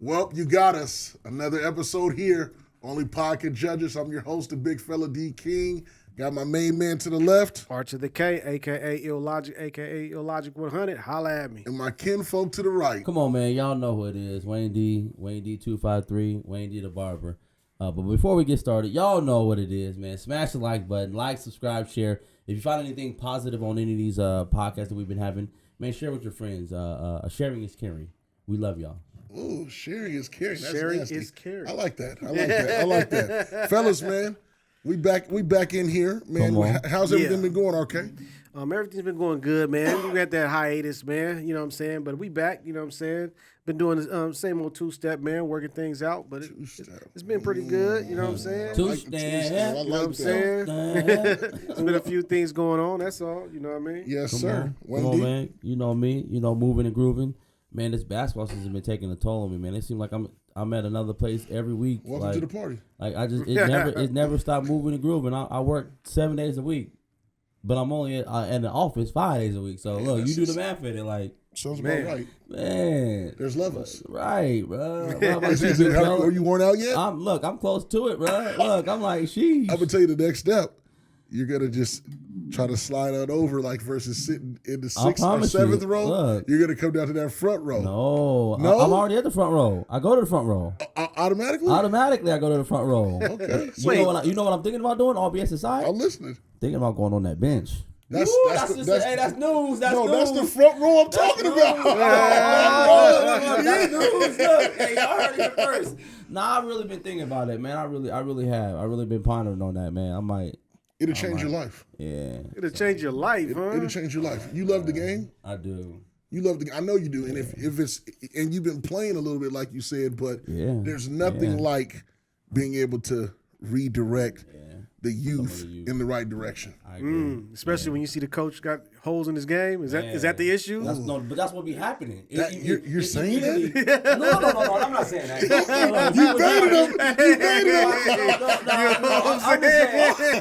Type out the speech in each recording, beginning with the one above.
Well, you got us. Another episode here. Only Pod can judge us. I'm your host, the big fella D King. Got my main man to the left. Arch of the K, a.k.a. Illogic, a.k.a. Illogic 100. Holla at me. And my kinfolk to the right. Come on, man. Y'all know who it is. Wayne D, Wayne D253, Wayne D the Barber. But before we get started, y'all know what it is, man. Smash the like button. Like, subscribe, share. If you find anything positive on any of these podcasts that we've been having, man, share with your friends. Sharing is caring. We love y'all. Ooh, sharing is caring. That's Sharing nasty. is caring. I like that. I like that. Fellas, man, we back in here, man. Come on. How's everything been going, okay? Everything's been going good, man. We got that hiatus, man. You know what I'm saying? But we back, you know what I'm saying? Been doing the same old two-step, man, working things out. But it's been pretty good, you know what I'm saying? Two-step. I You know what I'm like saying? that. There's been a few things going on, that's all. You know what I mean? Yes, Come sir. on, man. You know me. You know, moving and grooving. Man, this basketball season has been taking a toll on me, man. It seems like I'm at another place every week. Welcome to the party. Like it never stopped moving and grooving. I work 7 days a week, but I'm only in the office 5 days a week. So look, you do the math at it, like Sounds about right. man. There's levels. Right, bro. Are you worn out yet? I'm close to it, bro. Look, I'm like, sheesh. I'm gonna tell you the next step. You're gonna just try to slide on over, like versus sitting in the sixth or seventh row. Look. You're gonna come down to that front row. No, I'm already at the front row. I go to the front row. Automatically? Automatically, I go to the front row. Okay. You know what I'm thinking about doing? All BS aside, I'm listening. thinking about going on that bench. That's That's news. That's no, news. that's the front row I'm talking about. That's news. Look, hey, y'all heard it here first. Nah, I've really been thinking about it, man. I really have. I really been pondering on that, man. I might. It'll change your life. Yeah. It'll change your life, huh? It'll change your life. You love the game. I do. You love the. I know you do. And if it's and you've been playing a little bit, like you said, but there's nothing like being able to redirect the youth in the right direction. I agree. Especially when you see the coach got holes in his game. Is that the issue? But that's what be happening. You're saying that? No, I'm not saying that. You baited him.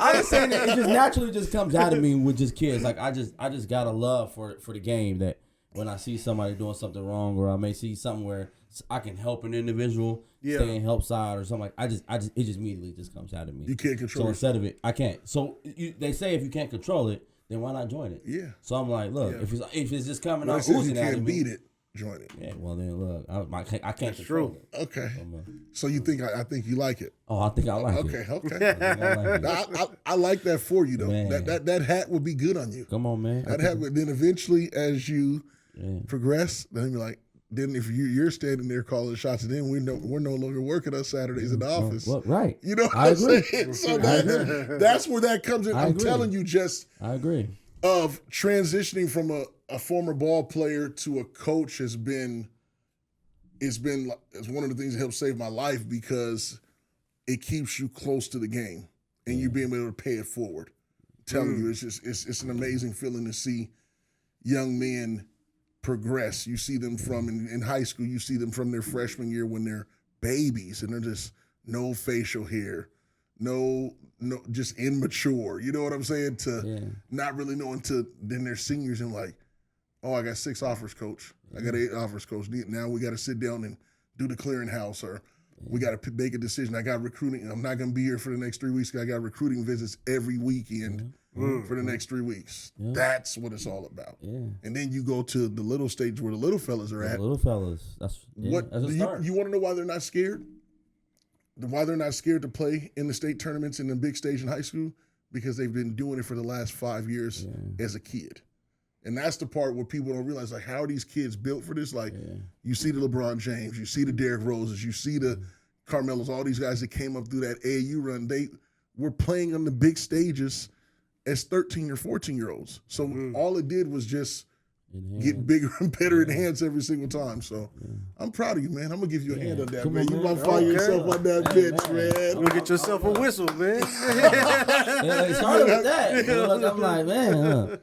I'm just saying that it just naturally just comes out of me with just kids. Like I just got a love for the game that when I see somebody doing something wrong, or I may see something where I can help an individual stay in help side or something, like it just immediately just comes out of me. You can't control so it. Instead of it, I can't. So they say if you can't control it, then why not join it? Yeah. So I'm like, look, if it's just coming Well, out if you oozing out can't of me, beat it, join it. yeah. Well then, look, I can't control it. Okay. So you think I think you like it? Oh, I think I like it. Okay. I like that for you though. Man. That hat would be good on you. Come on, man. That hat would then eventually, as you progress, then you're like. Then if you're standing there calling shots, and then we're no longer working on Saturdays in the office. Well, right. You know what I I'm agree. saying? So that's where that comes in. I I'm agree. telling you, just I agree. of transitioning from a former ball player to a coach it's one of the things that helped save my life because it keeps you close to the game and you being able to pay it forward. I'm telling you, it's an amazing feeling to see young men progress. You see them from in high school, you see them from their freshman year when they're babies and they're just no facial hair, no just immature. You know what I'm saying? To not really knowing to then they're seniors and like, oh, I got 6 offers, coach. I got 8 offers, coach. Now we got to sit down and do the clearinghouse, or we got to make a decision. I got recruiting. I'm not going to be here for the next 3 weeks. I got recruiting visits every weekend for the next 3 weeks. Yeah. That's what it's all about. Yeah. And then you go to the little stage where the little fellas are at. Little fellas. That's a start. You want to know why they're not scared? Why they're not scared to play in the state tournaments in the big stage in high school? Because they've been doing it for the last 5 years as a kid. And that's the part where people don't realize, like, how are these kids built for this? Like, you see the LeBron James, you see the Derrick Roses, you see the Carmelos, all these guys that came up through that AAU run, they were playing on the big stages as 13 or 14-year-olds. So all it did was just get bigger and better in hands every single time. So I'm proud of you, man. I'm going to give you a hand on that, man. You might find yourself on that bench, man. Go get yourself a whistle, man. It started with that. I'm like, man.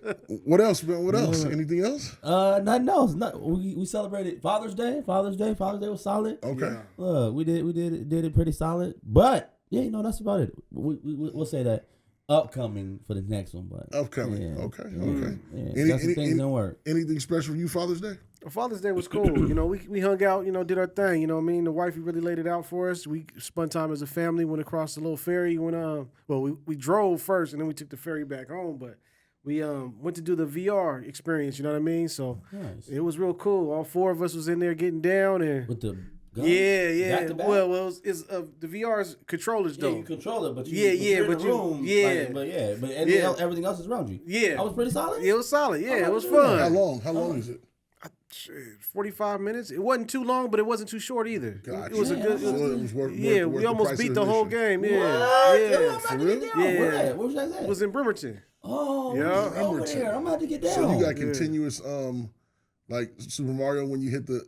What else, man? What else? Anything else? Nothing else. We celebrated Father's Day. Father's Day was solid. Okay. We did it pretty solid. But yeah, that's about it. We'll say that. upcoming for the next one, but Upcoming. yeah, Okay. yeah, Okay. Yeah, got some things don't work. Anything special for you Father's Day? Father's Day was cool. We hung out, did our thing. You know what I mean? The wifey really laid it out for us. We spent time as a family, went across the little ferry. We drove first and then we took the ferry back home, but we went to do the VR experience, you know what I mean? So Nice. it was real cool. All four of us was in there getting down and With the gun? yeah. Back to back? Well, it's the VR's controllers Yeah, though. you control it, but Yeah, you're in but the you- room, yeah. but everything else is around you. Yeah. I was pretty solid. It was solid. Yeah, Oh, it was dude. fun. How long? How long is it? Shit, 45 minutes. It wasn't too long, but it wasn't too short either. Gotcha. It was a good. So it was worth Yeah, worth we the almost price beat of the whole admission. game. Yeah, What? Dude, yeah. I'm about to get down. Yeah. Where that? Where was that at? It was in Bremerton. Oh, Yeah. over there. I'm about to get down. So you got continuous like Super Mario when you hit the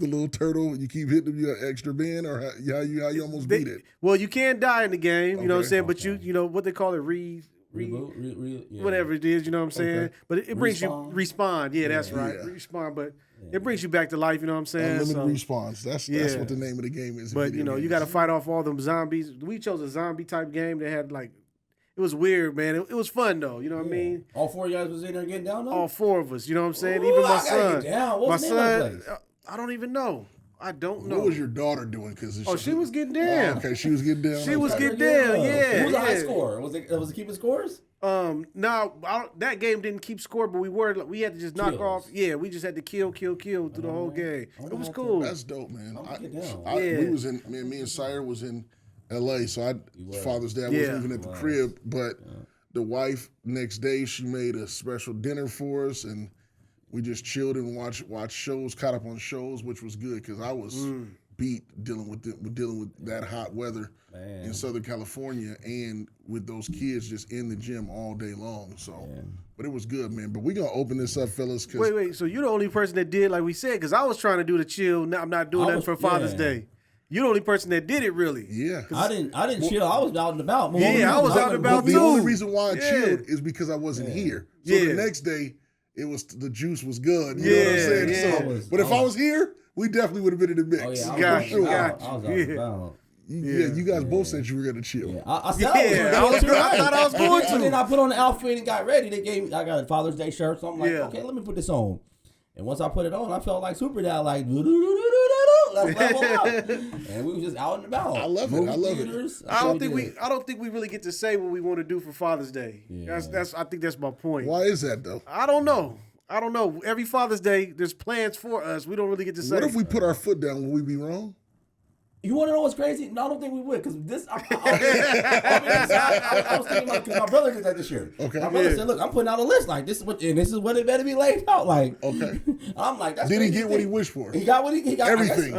little turtle, you keep hitting them, you got extra band, or how you almost beat it? Well, you can't die in the game. You know what I'm Okay. saying? But you know what they call it, Reboot? Yeah. whatever it is. You know what I'm saying? Okay. But it brings Respawn? you respawn. Yeah, that's Yeah. right. Yeah. Respawn, but it brings you back to life. You know what I'm saying? Unlimited So- respawns. That's Yeah. what the name of the game is. in But video you know, you games. got to fight off all them zombies. We chose a zombie type game that had like, it was weird, man. It was fun though. You know what I mean? All four of you guys was in there getting down, though? All four of us. You know what I'm saying? Ooh, Even I my gotta son. get down. What's My the name of the son. place? I don't even know. I don't know. What was your daughter doing? Because she was getting down. okay, she was getting down. She was Okay. getting down. Yeah. Who was the high yeah. score? Was it keeping scores? No, that game didn't keep score, but we had to just knock Kills. off. Yeah, we just had to kill through the whole game. It was cool. That's dope, man. I'm gonna get down. Yeah. We was in me and Sire was in L.A. So Father's Day I Yeah. wasn't even at the crib, but the wife next day she made a special dinner for us, and we just chilled and watched shows, caught up on shows, which was good because I was beat dealing with that hot weather in Southern California and with those kids just in the gym all day long. So, but it was good, man. But we gonna open this up, fellas. Cause Wait. So you're the only person that did like we said, because I was trying to do the chill. Now I'm not doing nothing for Father's Day. You're the only person that did it, really. yeah. I didn't chill. I was out and about. Yeah, I was out and about The too. only reason why I Yeah. chilled is because I wasn't here. So Yeah. the next day, it was the juice was good. You know what I'm saying? Yeah. So, but if I was here, we definitely would have been in the mix. Oh, yeah. Got for sure. you. I was out and about. You guys both said you were gonna chill. Yeah, I said Yeah, I was I thought I was going And then to. I put on the outfit and got ready. I got a Father's Day shirt, so I'm like, Yeah. okay, let me put this on. And once I put it on, I felt like Super Dad, like, let's level up. And we was just out and about. I love it. Movie I love it. theaters. I don't did. think we really get to say what we want to do for Father's Day. Yeah. I think that's my point. Why is that though? I don't know. Every Father's Day, there's plans for us. We don't really get to say. What if we put our foot down? Will we be wrong? You want to know what's crazy? No, I don't think we would, because this. I was thinking like, because my brother did that this year. Okay. My brother said, "Look, I'm putting out a list like this is what it better be laid out like." Okay. I'm like, that's Did he crazy get what he thing. wished for? He got what he got. Everything.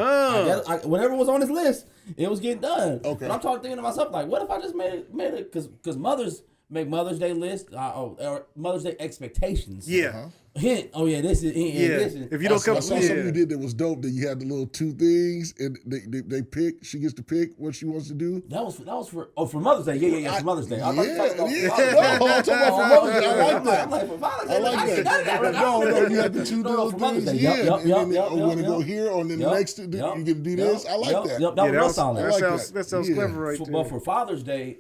Whatever was on his list, it was getting done. Okay. And I'm thinking to myself, like, what if I just made it? Because mothers make Mother's Day list or Mother's Day expectations. Yeah. Hint. Oh yeah, this is. This is. If you don't I come, saw something you did that was dope. That you had the little two things, and they pick. She gets to pick what she wants to do. That was for Mother's Day. Yeah, for Mother's Day. I thought you were talking about No, I'm talking about for Mother's Day. I like that. I'm like, for Father's Day. I like that. No, you have the two little for Mother's things. Day. Yeah, Yep, and then yep, we're gonna yep, go yep. here, or then the Yep, next you yep, get to do this. I like that. Yep, that was real solid. I like that sounds Yeah. clever right But there. for Father's Day,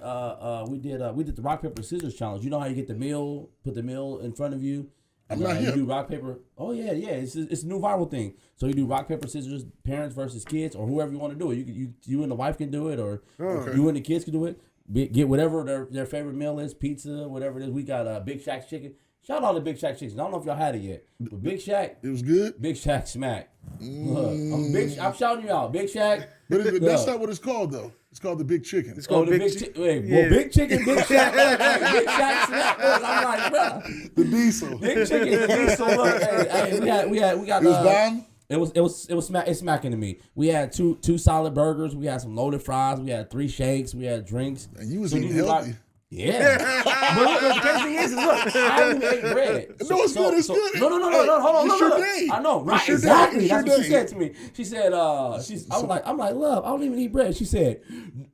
we did the rock paper scissors challenge. You know how you get the meal, put the meal in front of you. And, I'm not you hip. do rock paper. Oh yeah. It's a new viral thing. So you do rock paper scissors, parents versus kids, or whoever you want to do it. You and the wife can do it, or you and the kids can do it. Get whatever their favorite meal is, pizza, whatever it is. We got Big Shack chicken. Shout out to Big Shack chicken. I don't know if y'all had it yet, but Big Shack. It was good. Big Shack smack. Look, I'm shouting you out. Big Shack. But that's not what it's called, though. It's called the Big Chicken. It's called the Big Big Chicken, Big Shack. Big Shack smack. I'm like, bro. The diesel. Big Chicken, the diesel. Look, hey, we got. It was bomb. It was smacking to me. We had two solid burgers. We had some loaded fries. We had 3 shakes. We had drinks. And you was So eating you healthy. Yeah. But look, the crazy thing is look, I only ate bread. No, it's good. It's good. No, hold on. It's your day. I know, right? It's your day. Exactly. It's your That's what she day. said to me. She said, I'm like, love, I don't even eat bread. She said,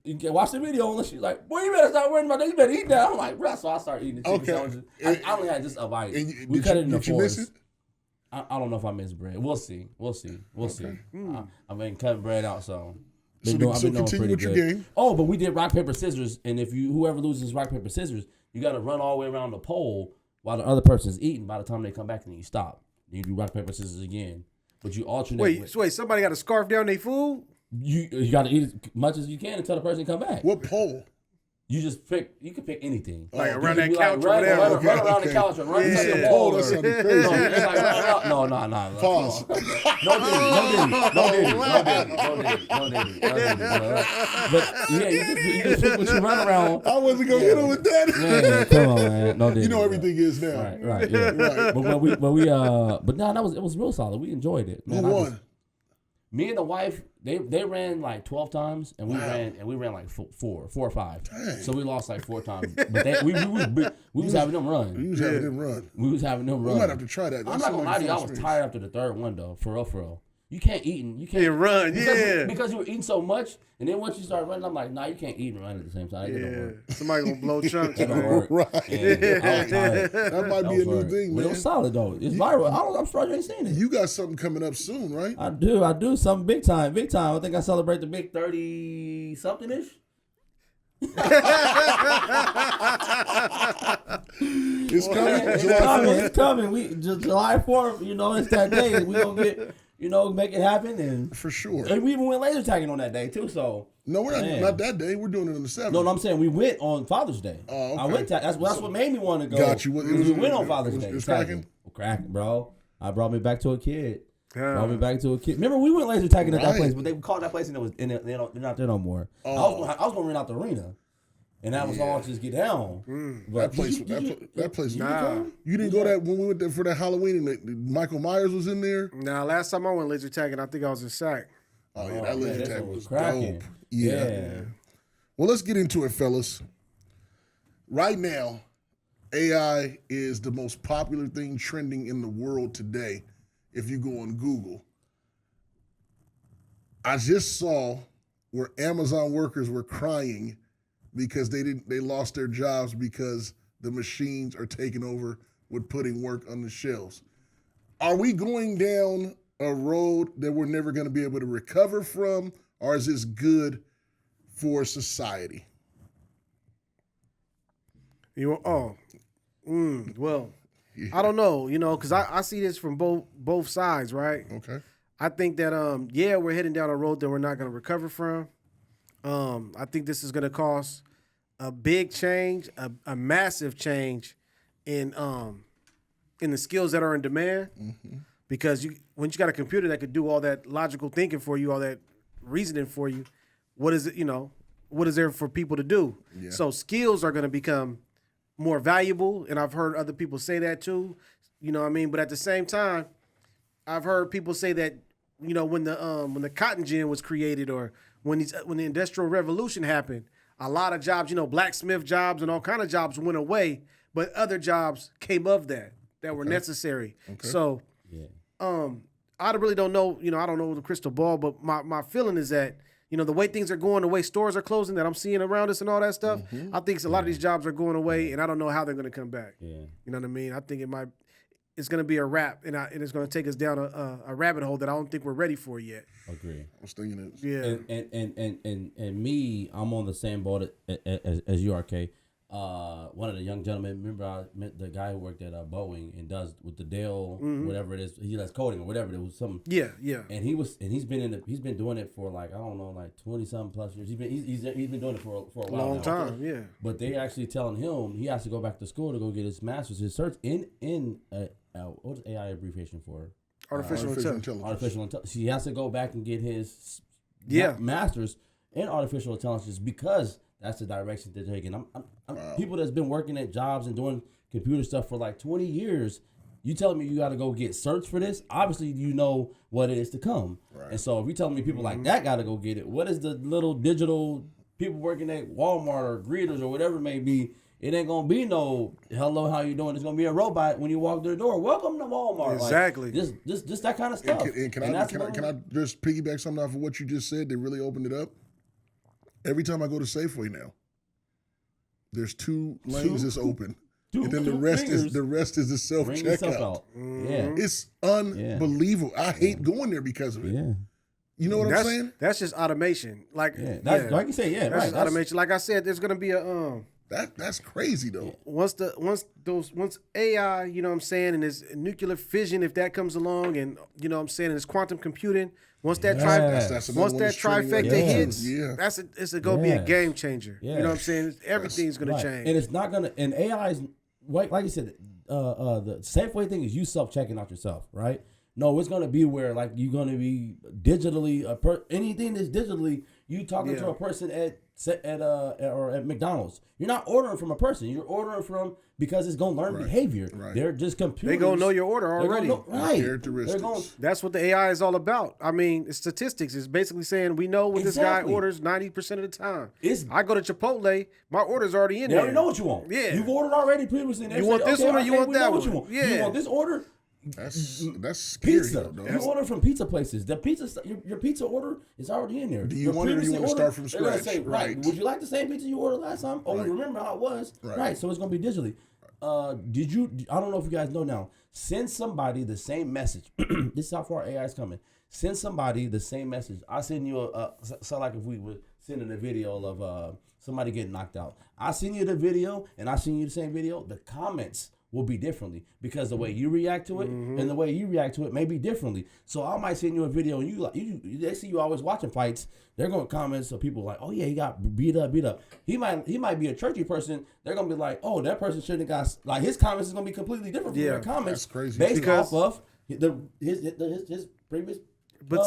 you can watch the video, and she's like, boy, you better start worrying about that. You better eat that. I'm like, bro. So I started eating the chicken sandwiches. I only had just a bite. We cut it in the Did you miss it? I don't know if I miss bread. We'll see. I mean, cutting bread out, so. So continue with your game. Oh, but we did rock, paper, scissors, and if whoever loses rock, paper, scissors, you got to run all the way around the pole while the other person's eating. By the time they come back, then you stop. Then you do rock, paper, scissors again. But you alternate. Wait, somebody got to scarf down their food? You got to eat as much as you can until the person come back. What pole? You just pick. You can pick anything. Like around that Like, couch or run whatever. around the couch or run to the Oh, pole. that Or, sounded crazy. no, it's like run around. No. Pause. No diddy. But yeah, you just pick what you run around. I wasn't gonna hit him with that. Man, come on, man. No diddy. You know everything is now. Right, yeah. Right. But no, it was real solid. We enjoyed it. Man, Who won? Me and the wife, they ran like 12 times, and we ran like four or five. Dang. So we lost like 4 times. But we was having them run. You was having them run. We was having them We run. might have to try that. I'm not gonna lie to you, I was tired after the third one though. For real. You can't eat and you can't run. because you were eating so much, and then once you start running, I'm like, nah, you can't eat and run at the same time. That don't work. Somebody gonna blow chunks. That don't work. Right. And I was tired. That might be a new thing, But man. it was solid though. It's viral. I'm surprised you ain't seen it. You got something coming up soon, right? I do something big time. I think I celebrate the big 30 something ish. It's coming. It's coming. We July 4th. It's that day. We gonna get make it happen and For sure. And we even went laser tagging on that day too. So No, we're not that day. We're doing it on the 7th. no, I'm saying we went on Father's Day. Oh, okay. I went. That's what made me want to go. Got you. We went on Father's Day. It was cracking? Cracking, bro. I brought me back to a kid. Yeah. Brought me back to a kid. Remember, we went laser tagging at that Right. place, but they called that place and it was they're not there no more. Oh. I was gonna rent out the arena, and that was all just get down. But That place. Nah. You didn't go that when we went there for that Halloween and Michael Myers was in there. Now, last time I went laser tagging, I think I was in Sac. Oh yeah, that laser that tag was was cracking. dope. Yeah. Well, let's get into it, fellas. Right now, AI is the most popular thing trending in the world today. If you go on Google, I just saw where Amazon workers were crying because they lost their jobs because the machines are taking over with putting work on the shelves. Are we going down a road that we're never going to be able to recover from, or is this good for society? Well, I don't know, because I see this from both sides, right? Okay. I think that we're heading down a road that we're not going to recover from. I think this is going to cause a big change, a massive change in the skills that are in demand. Mm-hmm. Because when you got a computer that could do all that logical thinking for you, all that reasoning for you, what is it? What is there for people to do? Yeah. So skills are going to become more valuable, and I've heard other people say that too. You know what I mean? But at the same time, I've heard people say that when the cotton gin was created, or when the Industrial Revolution happened, a lot of jobs, blacksmith jobs and all kind of jobs went away, but other jobs came of that were necessary. Okay. So, I really don't know. I don't know the crystal ball, but my feeling is that the way things are going, the way stores are closing that I'm seeing around us and all that stuff, I think a lot of these jobs are going away, and I don't know how they're going to come back. Yeah. You know what I mean? I think it's going to be a wrap, and it's going to take us down a rabbit hole that I don't think we're ready for yet. Agree. I was thinking it. Yeah. And me, I'm on the same boat as you, RK. One of the young gentlemen, remember I met the guy who worked at Boeing and does with the Dell, whatever it is, he does coding or whatever. It was something. Yeah. And he's been doing it for like, I don't know, like 20-something plus years. He's been doing it for a while. Long now. time, yeah. But they actually telling him he has to go back to school to go get his master's, his cert in what's AI abbreviation for? Artificial intelligence. Artificial intelligence. He has to go back and get his master's in artificial intelligence because that's the direction they're taking. People that's been working at jobs and doing computer stuff for like 20 years, you telling me you got to go get certs for this? Obviously, you know what it is to come. Right. And so if you're telling me people like that got to go get it, what is the little digital people working at Walmart or greeters or whatever it may be? It ain't going to be no, hello, how you doing? It's going to be a robot when you walk through the door. Welcome to Walmart. Exactly. Like, just that kind of stuff. Can I just piggyback something off of what you just said? They really opened it up. Every time I go to Safeway now, there's 2 lanes that's open. And then the rest is the self-checkout. Yeah. It's unbelievable. I hate going there because of it. Yeah. You know what I'm saying? That's just automation. Like like you say, that's just automation. Like I said, there's gonna be a That's crazy though. once AI, you know what I'm saying, and there's nuclear fission, if that comes along, and you know what I'm saying, and there's quantum computing. Once that That's another once one that that's trending right trifecta now. hits, Yeah. it's gonna be a game changer. Yeah. You know what I'm saying? Everything's gonna Right. change. And it's not gonna. And AI is like you said. The safe way thing is you self-checking out yourself, right? No, it's gonna be where like you're gonna be digitally anything that's digitally you talking to a person at McDonald's. You're not ordering from a person. You're ordering from because it's gonna learn behavior. Right. They're just computers. They gonna know your order already. Right. Characteristics. That's what the AI is all about. I mean, it's statistics. It's basically saying we know what this guy orders 90% of the time. I go to Chipotle, my order's already in They there. already know what you want. Yeah. You've ordered already previously. And You want this one or you want that one? You want. Yeah. You want this order? That's scary Pizza. though. You order from pizza places. The pizza, your pizza order is already in there. Do you want it or you want to start from they're gonna scratch? say, right. Would you like the same pizza you ordered last time? Oh, you remember how it was? Right. So it's gonna be digitally. Did you? I don't know if you guys know now. Send somebody the same message. This is how far AI is coming. Send somebody the same message. I send you so like if we were sending a video of somebody getting knocked out. I send you the video and I send you the same video. The comments will be differently because the way you react to it and the way you react to it may be differently. So I might send you a video and they see you always watching fights. They're gonna comment so people like, oh yeah, he got beat up. He might be a churchy person. They're gonna be like, oh, that person shouldn't have got like his comments is gonna be completely different from their comments. That's crazy. Based off of his previous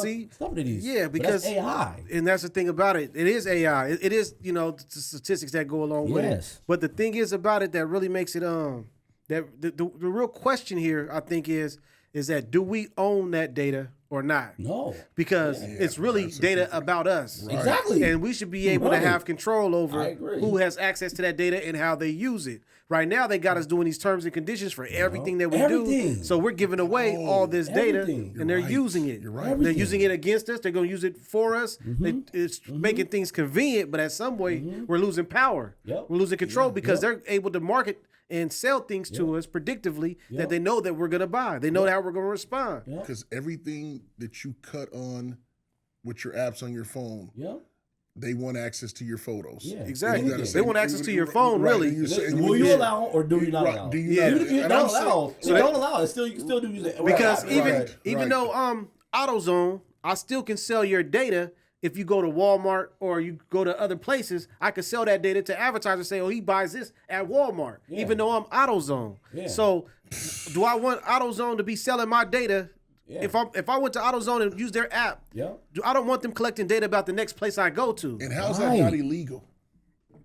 see, stuff that he's because that's AI. And that's the thing about it. It is AI. It is, you know, the statistics that go along with it. But the thing is about it that really makes it that the real question here, I think, is that do we own that data or not? No. Because it's really data about us. Right. Exactly. And we should be able to have control over agree. who has access to that data and how they use it. Right now, they got us doing these terms and conditions for everything that we do. So we're giving away all this data, and they're using it. You're right. They're using it against us. They're going to use it for us. It's making things convenient, but at some way, we're losing power. We're losing control because they're able to market and sell things to us predictively that they know that we're going to buy. They know how we're going to respond. Because everything that you cut on with your apps on your phone, they want access to your photos. Yeah, exactly. They want access to your phone, really. Will you allow or do you not allow? Do you not? If you don't allow, so don't allow it. You can still do it. Because even though AutoZone, I still can sell your data. If you go to Walmart or you go to other places, I could sell that data to advertisers. Say, oh, he buys this at Walmart, even though I'm AutoZone. So, do I want AutoZone to be selling my data? If I went to AutoZone and used their app, I don't want them collecting data about the next place I go to. And how's that not illegal?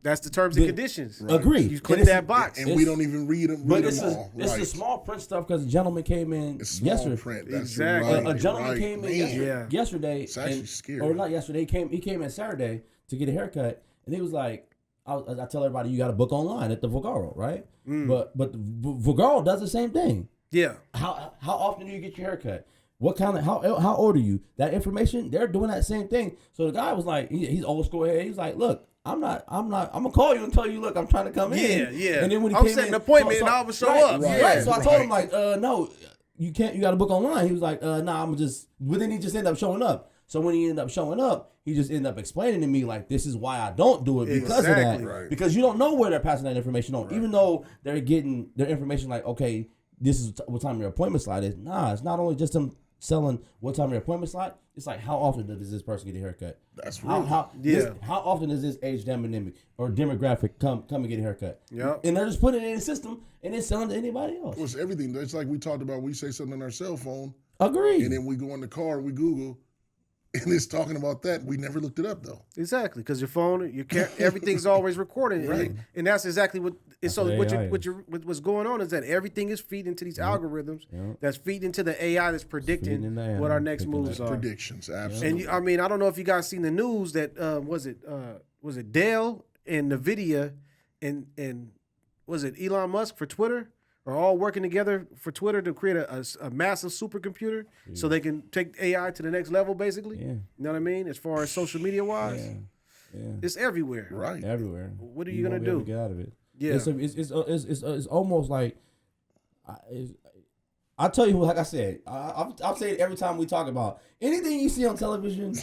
That's the terms and conditions. Agree. You click that box. And we don't even read them. But it's the small print stuff because a gentleman came in yesterday. Print. That's exactly. right. A gentleman came in yesterday. It's actually scary. Or not yesterday. He came in Saturday to get a haircut, and he was like, I tell everybody you got to book online at the Vogaro, right? But the Vogaro does the same thing. Yeah. How often do you get your haircut? What kind of how old are you? That information, they're doing that same thing. So the guy was like, he's old school head. He's like, look, I'm gonna call you and tell you, look, I'm trying to come in. Yeah. And then when he I'm came setting in, an appointment and I will show up. Right. So I told him like, no, you can't. You got to book online. He was like, nah, I'm just. But then he just ended up showing up. So when he ended up showing up, he just ended up explaining to me like, this is why I don't do it because of that. Right. Because you don't know where they're passing that information on, even though they're getting their information like, okay, this is what time your appointment slot is. Nah, it's not only just them selling what time your appointment slot. It's like, how often does this person get a haircut? That's real. How often does this age demographic come and get a haircut? Yep. And they're just putting it in the system and then selling to anybody else. It's everything. It's like we talked about. We say something on our cell phone. Agreed. And then we go in the car, we Google, and it's talking about that. We never looked it up though. Exactly, because your phone, everything's always recorded, Right. And that's exactly what. What's going on is that everything is feeding into these algorithms. That's feeding into the AI that's predicting what our next moves are. Predictions, absolutely. And I don't know if you guys seen the news that was it Dell and NVIDIA and was it Elon Musk for Twitter are all working together for Twitter to create a massive supercomputer so they can take AI to the next level, basically. You know what I mean? As far as social media wise, it's everywhere. Right, everywhere. What are you gonna do? Get out of it. Yeah, it's almost like I tell you, like I said, I'll say it every time we talk about anything you see on television.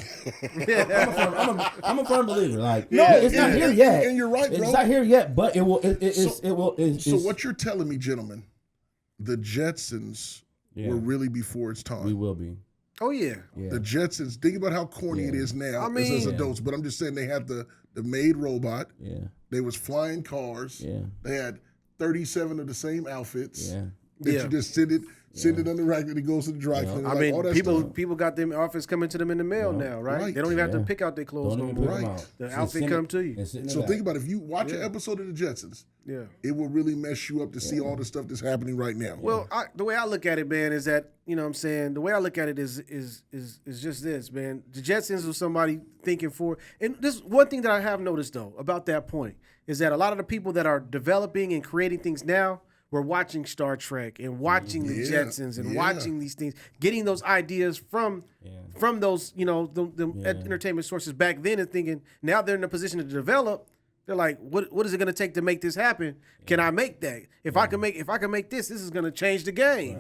I'm a firm believer. Like, no, it's not here yet. And you're right, bro. It's not here yet, but it will. It will. So what you're telling me, gentlemen, the Jetsons were really before its time. We will be. Oh yeah. The Jetsons. Think about how corny it is now as adults. But I'm just saying they had the maid robot. Yeah. They was flying cars. Yeah. They had 37 of the same outfits. Yeah. That you just send it on the rack and it goes to the dry cleaner. I mean, people got them outfits coming to them in the mail now, right? They don't even have to pick out their clothes no more. Right. The outfit come to you. So think about it. If you watch an episode of the Jetsons, it will really mess you up to see all the stuff that's happening right now. Well, the way I look at it, man, is that, you know what I'm saying, the way I look at it is just this, man. The Jetsons was somebody thinking for, and this one thing that I have noticed, though, about that point, is that a lot of the people that are developing and creating things now, we're watching Star Trek and watching the Jetsons and watching these things, getting those ideas from those, you know, the entertainment sources back then, and thinking now they're in a position to develop. They're like, what is it going to take to make this happen? Can I make that? If I can make this is going to change the game.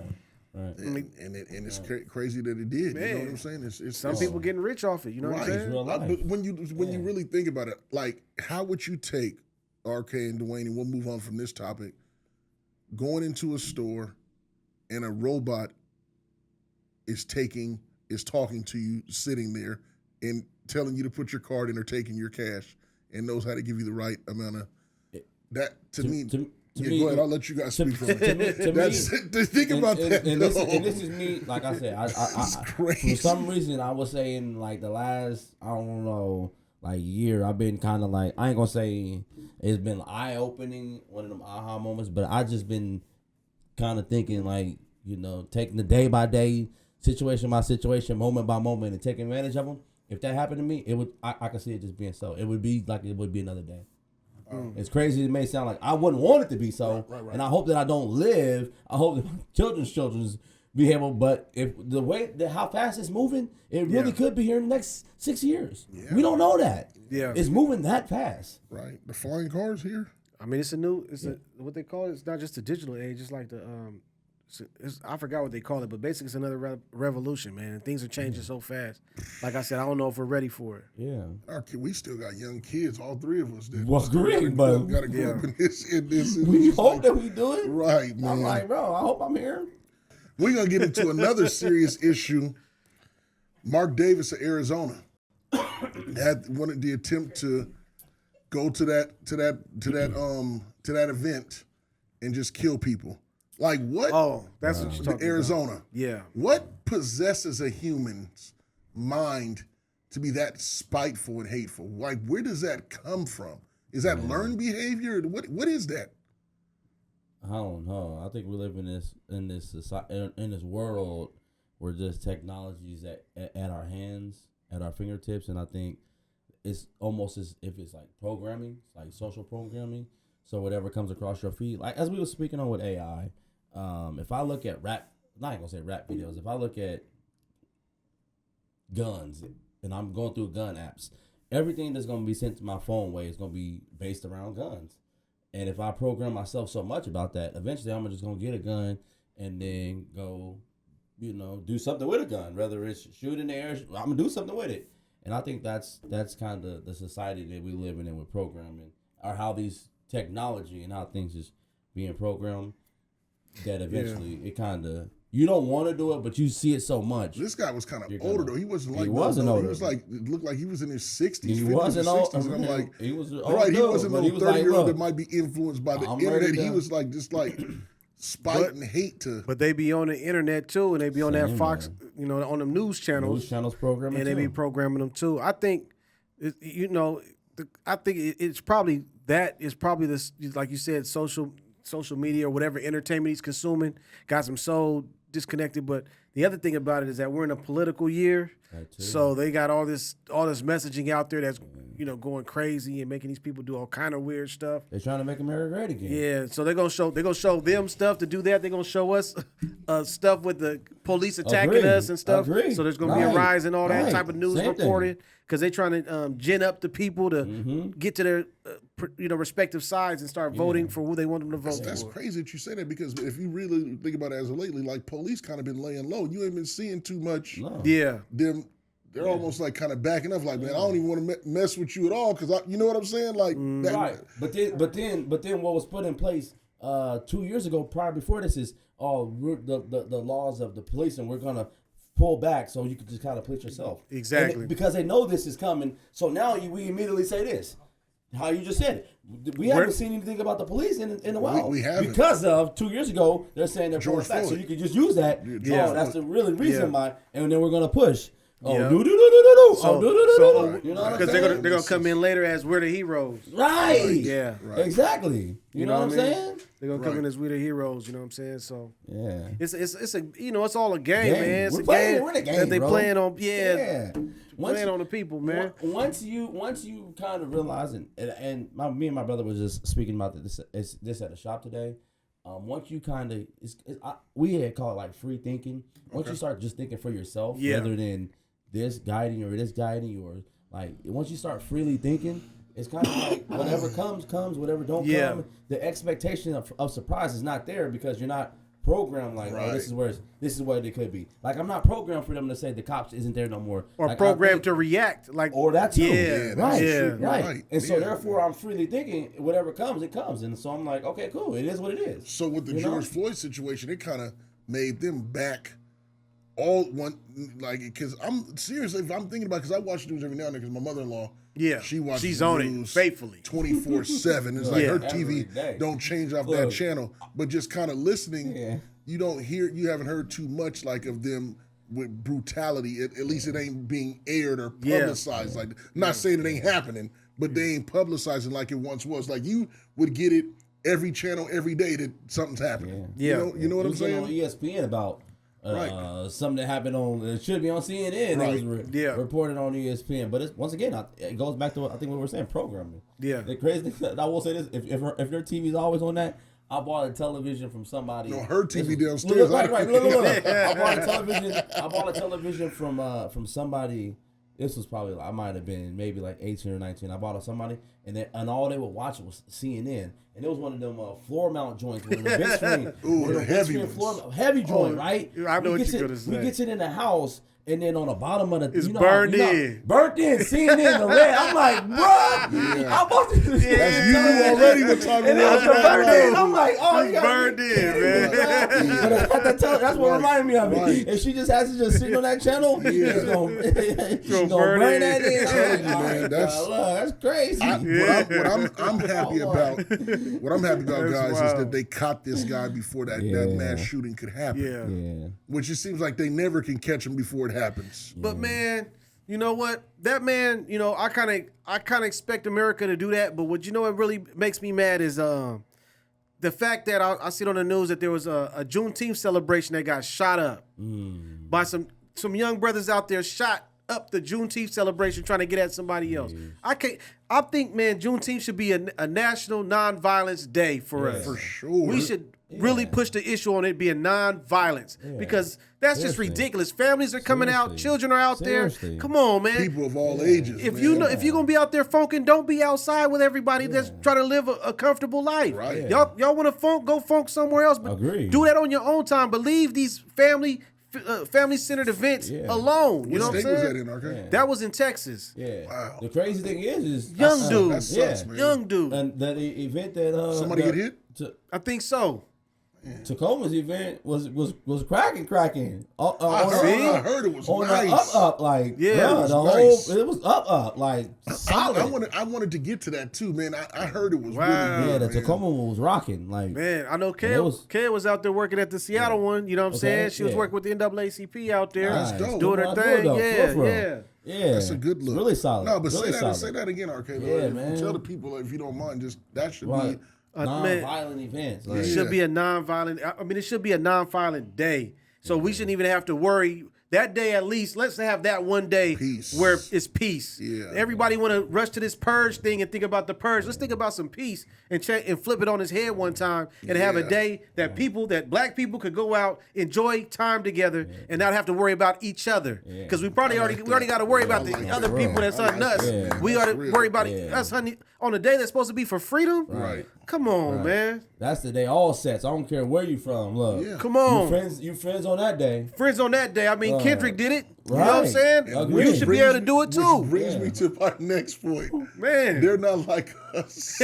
Right. And it's crazy that it did. Man, you know what I'm saying? It's some people getting rich off it. You know what I'm saying? Real life. But when you really think about it, like, how would you take RK and Dwayne, and we'll move on from this topic, going into a store and a robot is talking to you, sitting there and telling you to put your card in or taking your cash and knows how to give you the right amount of that to me. Go ahead. I'll let you guys speak for me. Think about that. And this is me. Like I said, I for some reason I was saying like the last, I don't know, like year, I've been kind of like, I ain't gonna say it's been eye opening, one of them aha moments, but I just been kind of thinking like, you know, taking the day by day, situation by situation, moment by moment, and taking advantage of them. If that happened to me, it would. I could see it just being so. It would be like it would be another day. It's crazy. It may sound like I wouldn't want it to be so, right. And I hope that I don't live. I hope that my children's be able. But if the way how fast it's moving, it really could be here in the next 6 years. Yeah. We don't know that. Yeah, it's moving that fast. Right. The flying cars here. I mean, what they call it. It's not just the digital age. It's like I forgot what they call it, but basically it's another revolution, man. And things are changing so fast. Like I said, I don't know if we're ready for it. Yeah. We still got young kids, all three of us. Well, great, but got to grow up in this. We hope that we do it. Right, man. I'm like, bro, I hope I'm here. We're going to get into another serious issue. Mark Davis of Arizona had wanted the attempt to go to that event and just kill people. Like what? Oh, that's what you're talking Arizona. about. Yeah. What possesses a human's mind to be that spiteful and hateful? Like, where does that come from? Is that learned behavior? What is that? I don't know. I think we live in this society, in this world where just technology's at our hands, at our fingertips, and I think it's almost as if it's like programming, like social programming. So whatever comes across your feed, like as we were speaking on with AI, if I look at not even gonna say rap videos, if I look at guns and I'm going through gun apps, everything that's gonna be sent to my phone way is gonna be based around guns. And if I program myself so much about that, eventually I'm just gonna get a gun and then go, do something with a gun. Whether it's shoot in the air, I'm gonna do something with it. And I think that's kind of the society that we live in and we're programming, or how these technology and how things is being programmed, that eventually it kind of, you don't want to do it, but you see it so much. This guy was kind of older though. He wasn't like older. He was like, it looked like he was in his 60s. He wasn't old. And I'm like, he was right. He wasn't a little 30-year-old that might be influenced by the internet. He was like just like spite and hate to. But they be on the internet too, and they be on that Fox, on them news channels. News channels programming, and they be programming them too. I think, it's probably this, like you said, social media or whatever entertainment he's consuming got him so disconnected. But the other thing about it is that we're in a political year, so they got all this messaging out there that's going crazy and making these people do all kind of weird stuff. They're trying to make America great again. Yeah, so they're gonna show them stuff to do that. They're gonna show us stuff with the police attacking us and stuff. So there's gonna be a rise in all that type of news reported because they're trying to gin up the people to get to their respective sides and start voting for who they want them to vote for. That's crazy that you say that because if you really think about it as of lately, like police kind of been laying low. You ain't been seeing too much. No. Yeah, They're almost like kind of backing up, like, man, I don't even want to mess with you at all, because you know what I'm saying, like. Right, but then what was put in place 2 years ago, prior before this, is the laws of the police, and we're gonna pull back so you can just kind of police yourself. Exactly, because they know this is coming. So now we immediately say this. How you just said it. We haven't seen anything about the police in a while. We haven't. Because of 2 years ago, they're saying they're pulling back. So you can just use that. Yeah. That's the really reason why. And then we're going to push. Oh, Yeah. do. You know what I'm because saying? they're gonna come in later as we're the heroes. Right. Yeah. Right. Exactly. You know what I'm saying? They're gonna come in as we're the heroes. You know what I'm saying? So Yeah. it's a it's all a game, man. It's We're a playing- game we're in a game, that they bro. playing on. Once Playing on the people, man. Once you kind of realize, me and my brother was just speaking about this at the shop today. Once you kind of, we had called it like free thinking. Once you start just thinking for yourself, rather than this guiding you, or like once you start freely thinking, it's kind of like whatever comes, whatever don't come. The expectation of surprise is not there because you're not programmed like, oh, this is what it could be. Like I'm not programmed for them to say the cops isn't there no more, Or like, programmed to react, like or that too. Yeah, Right. And so therefore I'm freely thinking whatever comes, it comes. And so I'm like, okay, cool. It is what it is. So with the George Floyd situation, it kind of made them back all one, like, because I'm seriously, if I'm thinking about, because I watch news every now and then, because my mother-in-law, she's on the it news faithfully 24/7. It's like her TV day. don't change off that channel, but just kind of listening, you haven't heard too much like of them with brutality. At least it ain't being aired or publicized. Like, not saying it ain't happening, but they ain't publicizing like it once was. Like you would get it every channel every day that something's happening. You know what I'm saying? On ESPN about something that happened it should be on CNN. Right. It was reported on ESPN. But it's, once again, it goes back to I think what we were saying, programming. Yeah. The crazy thing, I will say this: if their TV's always on that, I bought a television from somebody. No, her TV downstairs. Right. Look. I bought a television from somebody. This was probably, I might have been maybe like 18 or 19. I bought it somebody, and all they would watch was CNN. And it was one of them floor mount joints with a big screen. Ooh, the heavy ones. Heavy joint, right? I know what you're going to say. We get it in the house, and then on the bottom of the... It's burned in. Burnt in, CNN, the red. I'm like, bro, I bought this. That's you already the time. And it was burned in. I'm like, oh, it's burned in, man. That's what reminded me of it. Right. If she just has to just sit on that channel, she's gonna burn that in. Man, that's crazy. What I'm happy about, guys, is that they caught this guy before that mass shooting could happen. Yeah. Which it seems like they never can catch him before it happens. But man, you know what? That man, I kind of expect America to do that. But what what really makes me mad is the fact that I see on the news that there was a Juneteenth celebration that got shot up by some young brothers out there shot up the Juneteenth celebration trying to get at somebody else. I think, man, Juneteenth should be a national nonviolence day for us. For sure. We should really push the issue on it being nonviolence because that's just ridiculous. Families are coming out, children are out there. Come on, man. People of all ages. If if you're gonna be out there funking, don't be outside with everybody that's trying to live a comfortable life. Right. Y'all want to funk? Go funk somewhere else. But do that on your own time. But leave these family-centered events alone. You know what I'm saying? Was that in, okay? That was in Texas. Yeah. Wow. The crazy thing is young dude. That sucks, man. Young dude. And the event that Somebody get hit? I think so. Tacoma's event was cracking. I heard it was on nice. the up, like nice. it was up, like solid. I wanted to get to that too, man. I heard it was Wow. really good. The man. Tacoma one was rocking, like Man, I know Kay was out there working at the Seattle one. You know what I'm saying? She was working with the NAACP out there, That's dope. doing her thing. Yeah, That's a good look. It's really solid. No, but really say that again, RK. Yeah, man. Tell the people, if you don't mind, just that should Right. be non-violent events. Like, It should be a non-violent. I mean, it should be a non-violent day. So we shouldn't even have to worry that day at least, let's have that one day Peace. where it's peace. Yeah. Everybody want to rush to this purge thing and think about the purge. Let's think about some peace and flip it on his head one time and have a day that black people could go out, enjoy time together, and not have to worry about each other. Because we already got to worry about the other people that's hunting us. Yeah. We ought to worry about us hunting on a day that's supposed to be for freedom. Right. Come on, man. That's the day all sets. I don't care where you from. Look, Yeah. Come on. you friends on that day. Friends on that day. I mean, Kendrick did it. You know what I'm Right. saying? Agreed. You should be able to do it Which too. brings me to my next point. Man. They're not like us.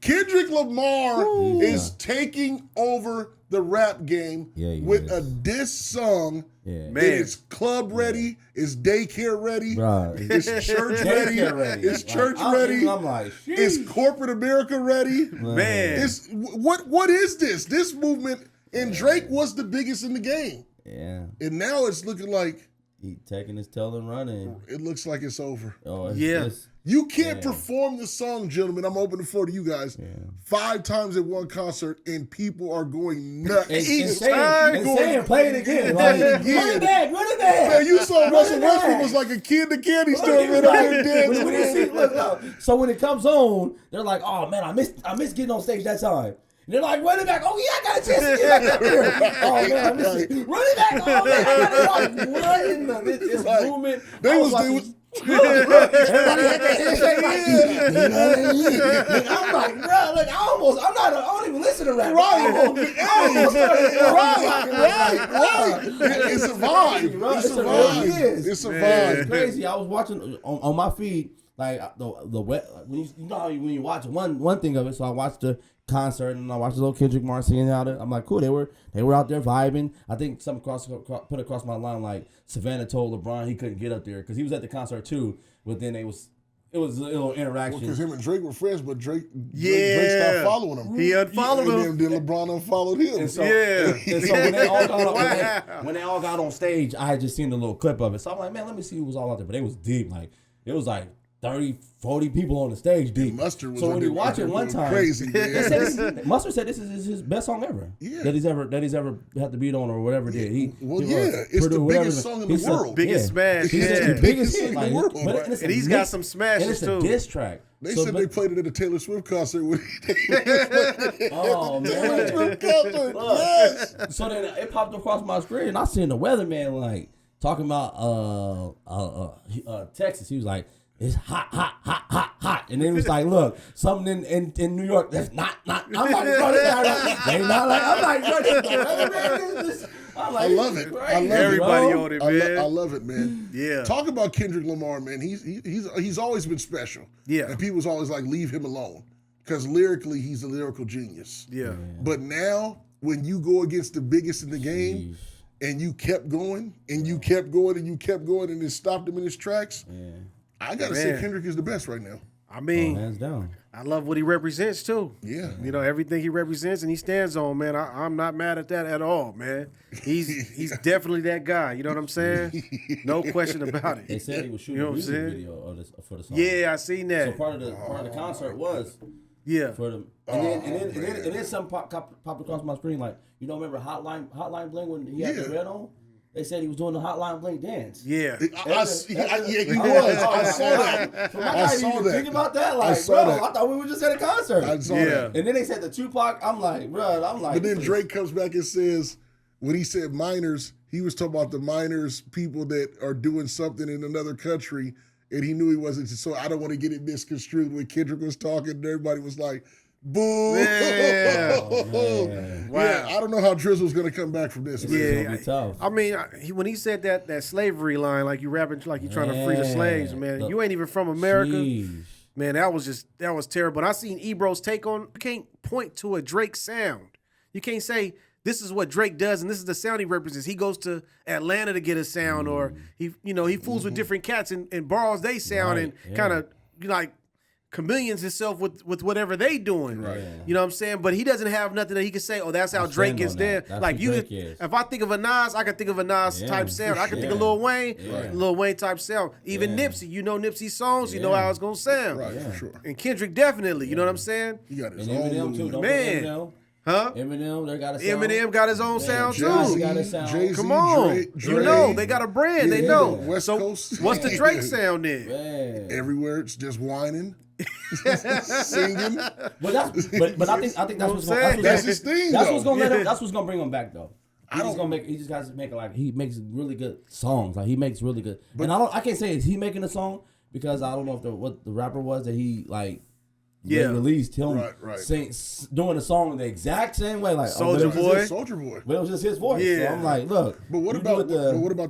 Kendrick Lamar is taking over the rap game Yeah, he with is. a diss song. Yeah. Man. It's club ready. It's daycare ready. Right. It's church ready. Daycare ready. It's church I'm ready. like, It's sheesh. corporate America ready. Man. It's what is this? This movement, and Drake was the biggest in the game, Yeah. and now it's looking like He taking his tail and running. it looks like it's over. Oh, Yeah. You can't perform the song, gentlemen. I'm opening the floor to you guys. 5 times at one concert, and people are going nuts. And Each saying, time and going- saying, play it again. Like, Play it again. Run it back, run it back. Man, you saw Russell it Westbrook back. was like a kid in the candy store Look, right up there when dancing. you see, look. So when it comes on, they're like, "Oh man, I missed getting on stage that time." And they're like, "Run it back!" Oh yeah, I got a chance to get back up there. Oh man, I missed it. Run it back! Oh man, I got it. Like, this Right. movement. They I was- like, they was- everybody had their handshake like, I'm like, bro, look, I don't even listen to rap. Right. Right. It's a vibe. It's a vibe. It's a vibe. It's crazy. I was watching on my feed, like when you watch one thing of it. So I watched the concert and I watched the little Kendrick Lamar singing out it. I'm like, cool. They were out there vibing. I think something put across my line like Savannah told LeBron he couldn't get up there because he was at the concert too. But then it was a little interaction. Because him and Drake were friends, but Drake Yeah. stopped following him. He unfollowed and then LeBron unfollowed him. And so, Yeah. and so when they all got on, Wow. when they all got on stage, I had just seen the little clip of it. So I'm like, man, let me see who was all out there. But it was deep. Like it was like 30, 40 people on the stage deep. Mustard was so when up you there watch it one going time, crazy, man. Mustard said this is his best song ever. Yeah. That he's ever had to beat on or whatever. Did he? It's the biggest song in the world. Biggest smash, He said yeah. the biggest hit in the like, world. but it's a And he's got mix- some smashes, and it's too. a diss track. They So, said but- they played it at a Taylor Swift concert. Oh Taylor man. Swift concert. Yes. So then it popped across my screen, and I seen the weatherman like talking about Texas. He was like, "It's hot, and then he was like, "Look, something in New York that's not." I'm like, "Bro, they not like." I'm like, "Bro, this." I'm like, I love it. I love Everybody it. on it, I man. love it, man. Yeah. Talk about Kendrick Lamar, man. He's always been special. Yeah. And people's always like, leave him alone. Because lyrically, he's a lyrical genius. Yeah. But now, when you go against the biggest in the game, and you kept going, and you kept going, and you kept going, and it stopped him in his tracks, I got to say Man. Kendrick is the best right now. I mean, hands down. I love what he represents too. Yeah. You know, everything he represents and he stands on, man. I'm not mad at that at all, man. He's definitely that guy. You know what I'm saying? No question about They it. said he was shooting You know a what I'm music saying? video of this, for the song. Yeah, I seen So that. part of the concert was Yeah. for them, and then some popped across my screen like, you know, remember Hotline Bling when he had the red on? They said he was doing the Hotline Bling dance. Yeah. He was. I saw that. So my I guy saw didn't that. think about that. I Like, saw bro, that. I thought we were just at a concert. I saw Yeah. that. And then they said the Tupac. I'm like, bro, But then Drake comes back and says, when he said minors, he was talking about the minors, people that are doing something in another country, and he knew he wasn't. So I don't want to get it misconstrued. When Kendrick was talking, and everybody was like, boo. Yeah. Wow. Yeah, I don't know how Drizzle's going to come back from this. man. It's Yeah. gonna be tough. I mean, when he said that slavery line, like you rapping, like you trying to free the slaves, man. You ain't even from America. Jeez. Man, that was terrible. And I seen Ebro's take on. You can't point to a Drake sound. You can't say this is what Drake does and this is the sound he represents. He goes to Atlanta to get a sound, or he fools with different cats and borrows they sound Right, and kind of like chameleons himself with whatever they doing. Right. You know what I'm saying? But he doesn't have nothing that he can say, oh, that's how I Drake stand is on there. that. That's Like who you, Drake is. if I think of a Nas, I can think of a Nas type sound. I can think of Lil Wayne, Lil Wayne type sound. Even Nipsey, you know Nipsey's songs, you know how it's gonna sound. Right, for sure. And Kendrick definitely, you know what I'm saying? He got his And own Eminem too. movement. Don't Man. forget Eminem. Huh? Eminem, they got a sound. Eminem got his own sound Jay-Z too. got his sound. Jay-Z, Come on, Drake, you know they got a brand. They know. West So Coast. what's the Drake sound then? Man. Everywhere it's just whining, singing. But I think that's what's gonna, That's his thing. that's though. what's gonna let him, that's what's gonna bring him back though. He just has to make it like he makes really good songs. Like he makes really good. And I can't say is he making a song because I don't know if what the rapper was that he like. They released him doing the song the exact same way, like Soulja Boy. But it was just his voice. Yeah. So I'm like, look. But what about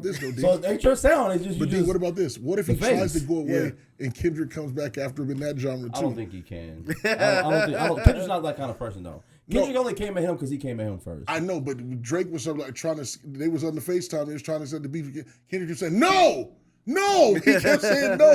this though, D? So it ain't your sound. It's just But D, what about this? What if he tries to go away Yeah. and Kendrick comes back after him in that genre too? I don't think he can. I don't. Kendrick's not that kind of person though. Kendrick only came at him because he came at him first. I know, but Drake was sort of like trying to. They was on the FaceTime. They was trying to set the beef. Kendrick was saying no. No, he kept saying no.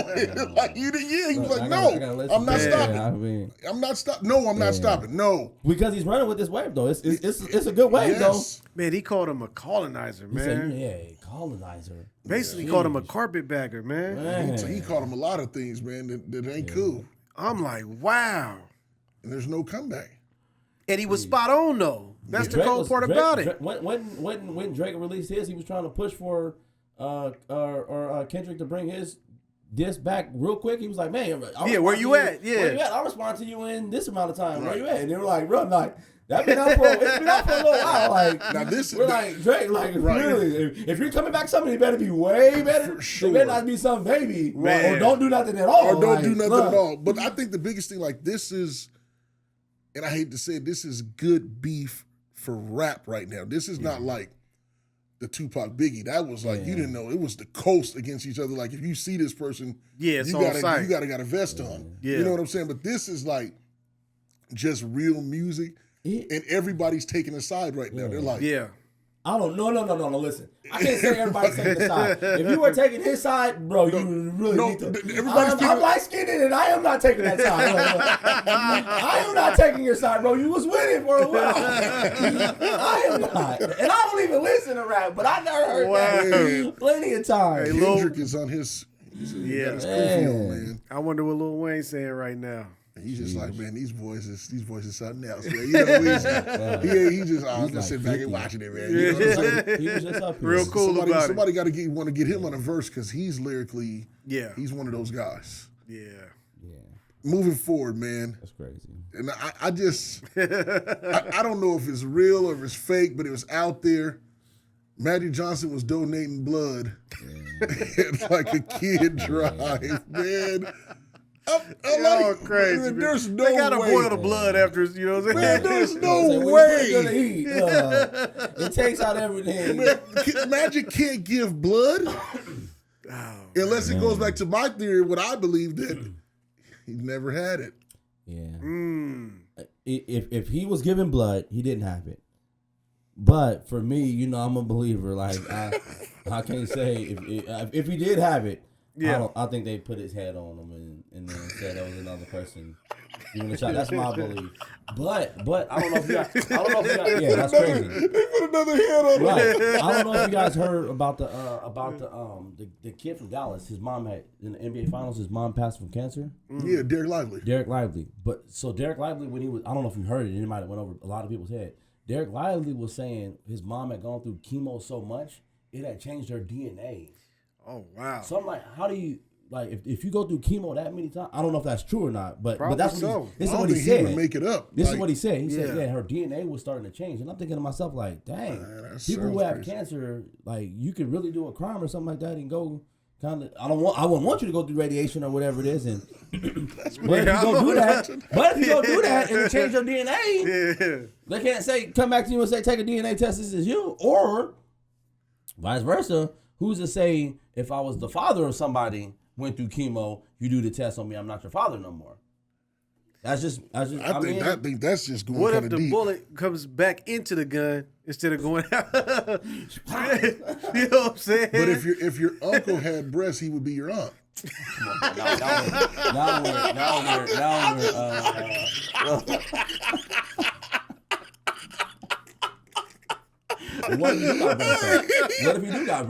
Like he was like, no, I'm not stopping. I'm not stopping. No, I'm not stopping. No, because he's running with this wave though. It's a good wave though. Man, he called him a colonizer, man. He said, colonizer. Basically called him a carpetbagger, man. He called him a lot of things, man. That ain't cool. I'm like, wow. And there's no comeback. And he was spot on though. That's the cold part about it. When Drake released his, he was trying to push for Kendrick to bring his disc back real quick. He was like, man, where you at? Yeah. Where you at? I'll respond to you in this amount of time. Where you at? And they were like, bro, like, it's been out for a little while. Like, now like, Drake, like, really, if you're coming back something, it better be way better. Sure. It better not be some baby. Man. Or don't do nothing at all. Or don't do nothing at all. But I think the biggest thing, like, this is, and I hate to say it, this is good beef for rap right now. This is not like the Tupac Biggie. That was like, you didn't know. It was the coast against each other. Like, if you see this person, it's you on sight. You gotta got a vest on. Yeah. You know what I'm saying? But this is like just real music. And everybody's taking a side right now. They're like, I don't know. No. Listen, I can't say everybody's taking his side. If you were taking his side, bro, you really need to. I'm light skinned and I am not taking that side. I am not taking your side, bro. You was winning for a while. I am not. And I don't even listen to rap, but I never heard that plenty of times. Hey, Kendrick is on his. Got his goofy on, man. I wonder what Lil Wayne's saying right now. He's just like, man, these voices something else, man. You know, he just, I was gonna sit back and watching it, man. You know what I'm saying? He was just up here. Real cool about it. Somebody got to want to get him on a verse because he's lyrically, he's one of those guys. Yeah. Moving forward, man. That's crazy. And I just, I don't know if it's real or if it's fake, but it was out there. Magic Johnson was donating blood at like a kid drive, man. Crazy. Man, there's no way. They gotta way. boil the blood after, you know what I'm saying? Man, there's no way. It takes out everything. Man, Magic can't give blood unless it goes back to my theory, what I believe that he never had it. Yeah. If he was given blood, he didn't have it. But for me, you know, I'm a believer. Like I can't say if he did have it. I think they put his head on him and then said that was another person giving a shot. That's my belief. But I don't know if you guys, yeah, that's crazy. They put another head on him. Right. I don't know if you guys heard about the kid from Dallas. His mom had in the NBA Finals. His mom passed from cancer. Yeah, Derek Lively. But so Derek Lively, when he was, I don't know if you heard it. It might have went over a lot of people's head. Derek Lively was saying his mom had gone through chemo so much it had changed her DNA. Oh, wow. So I'm like, how do you, like, if you go through chemo that many times, I don't know if that's true or not, but Probably that's so. what this is what he He said. would make it up. This is what he said. He said, her DNA was starting to change. And I'm thinking to myself, like, dang, people who have cancer, like, you could really do a crime or something like that and go kind of, I wouldn't want you to go through radiation or whatever it is. And but if you go do that and change your DNA, they can't say, come back to you and say, take a DNA test, this is you. Or vice versa. Who's to say if I was the father of somebody, went through chemo, you do the test on me, I'm not your father no more. I think that's just going what kind if of the deep. bullet comes back into the gun instead of going out? You know what I'm saying? But if your uncle had breasts, he would be your aunt. Now we're What if you do got breasts? What if you do got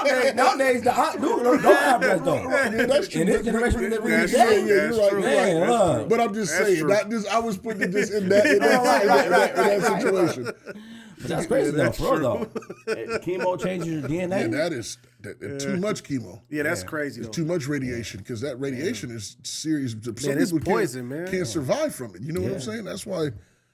breasts? Nowadays, the aunt don't have breasts though. I mean, that's true. In this generation, they really That's do. true. Yeah, you're right. Man, You're right. look. But I'm just That's saying, true. not just I was putting it just in that situation. But that's crazy though, for real though. Chemo changes your DNA. And that is too much chemo. Yeah, that's crazy. It's Though. too much radiation because that radiation is serious. Some it's people poison, man. can't survive from it. You know what I'm saying? That's why.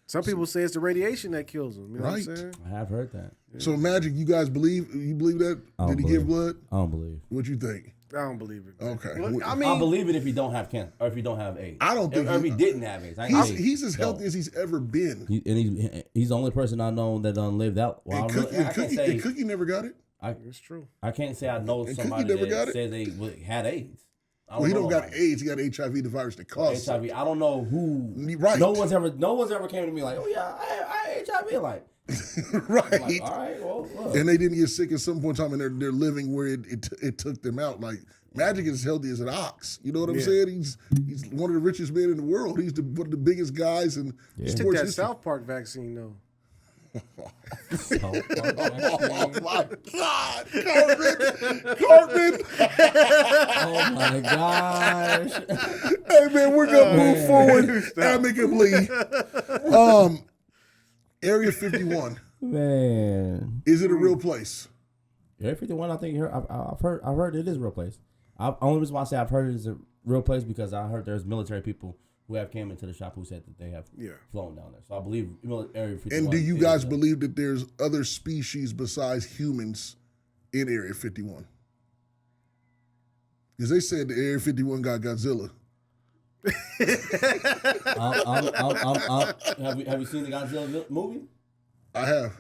Some people say it's the radiation that kills them. You know Right. what I'm saying? I have heard that. So Magic, you guys believe that? I don't Did he give believe. blood? I don't believe. What you think? I don't believe it. Okay. Well, I I mean, believe it if you don't have cancer or if you don't have AIDS. I don't think or if he didn't have AIDS. He's as healthy as he's ever been. He's the only person I know that done lived out. Well, And Cookie never got it. it's true. I can't say I know And somebody Cookie never got that it? said they had AIDS. Well, he don't got AIDS. He got HIV, the virus that causes HIV. I don't know who. Right. No one's ever came to me like, oh yeah, I HIV. Like, right. I'm like, all right, well, look. And they didn't get sick at some point in time, and they're living where it took them out. Like Magic is as healthy as an ox. You know what I'm saying? He's one of the richest men in the world. He's one of the biggest guys in He took sports that history. South Park vaccine though. Oh my God, Cartman! Oh my gosh. Hey man, we're gonna move forward amicably. Area 51. Man. Is it a real place? Area 51, I think I've heard it is a real place. Only reason why I say I've heard it is a real place because I heard there's military people who have came into the shop who said that they have flown down there. So I believe Area 51. And do you guys believe that there's other species besides humans in Area 51? Because they said the Area 51 got Godzilla. Have you seen the Godzilla movie? I have.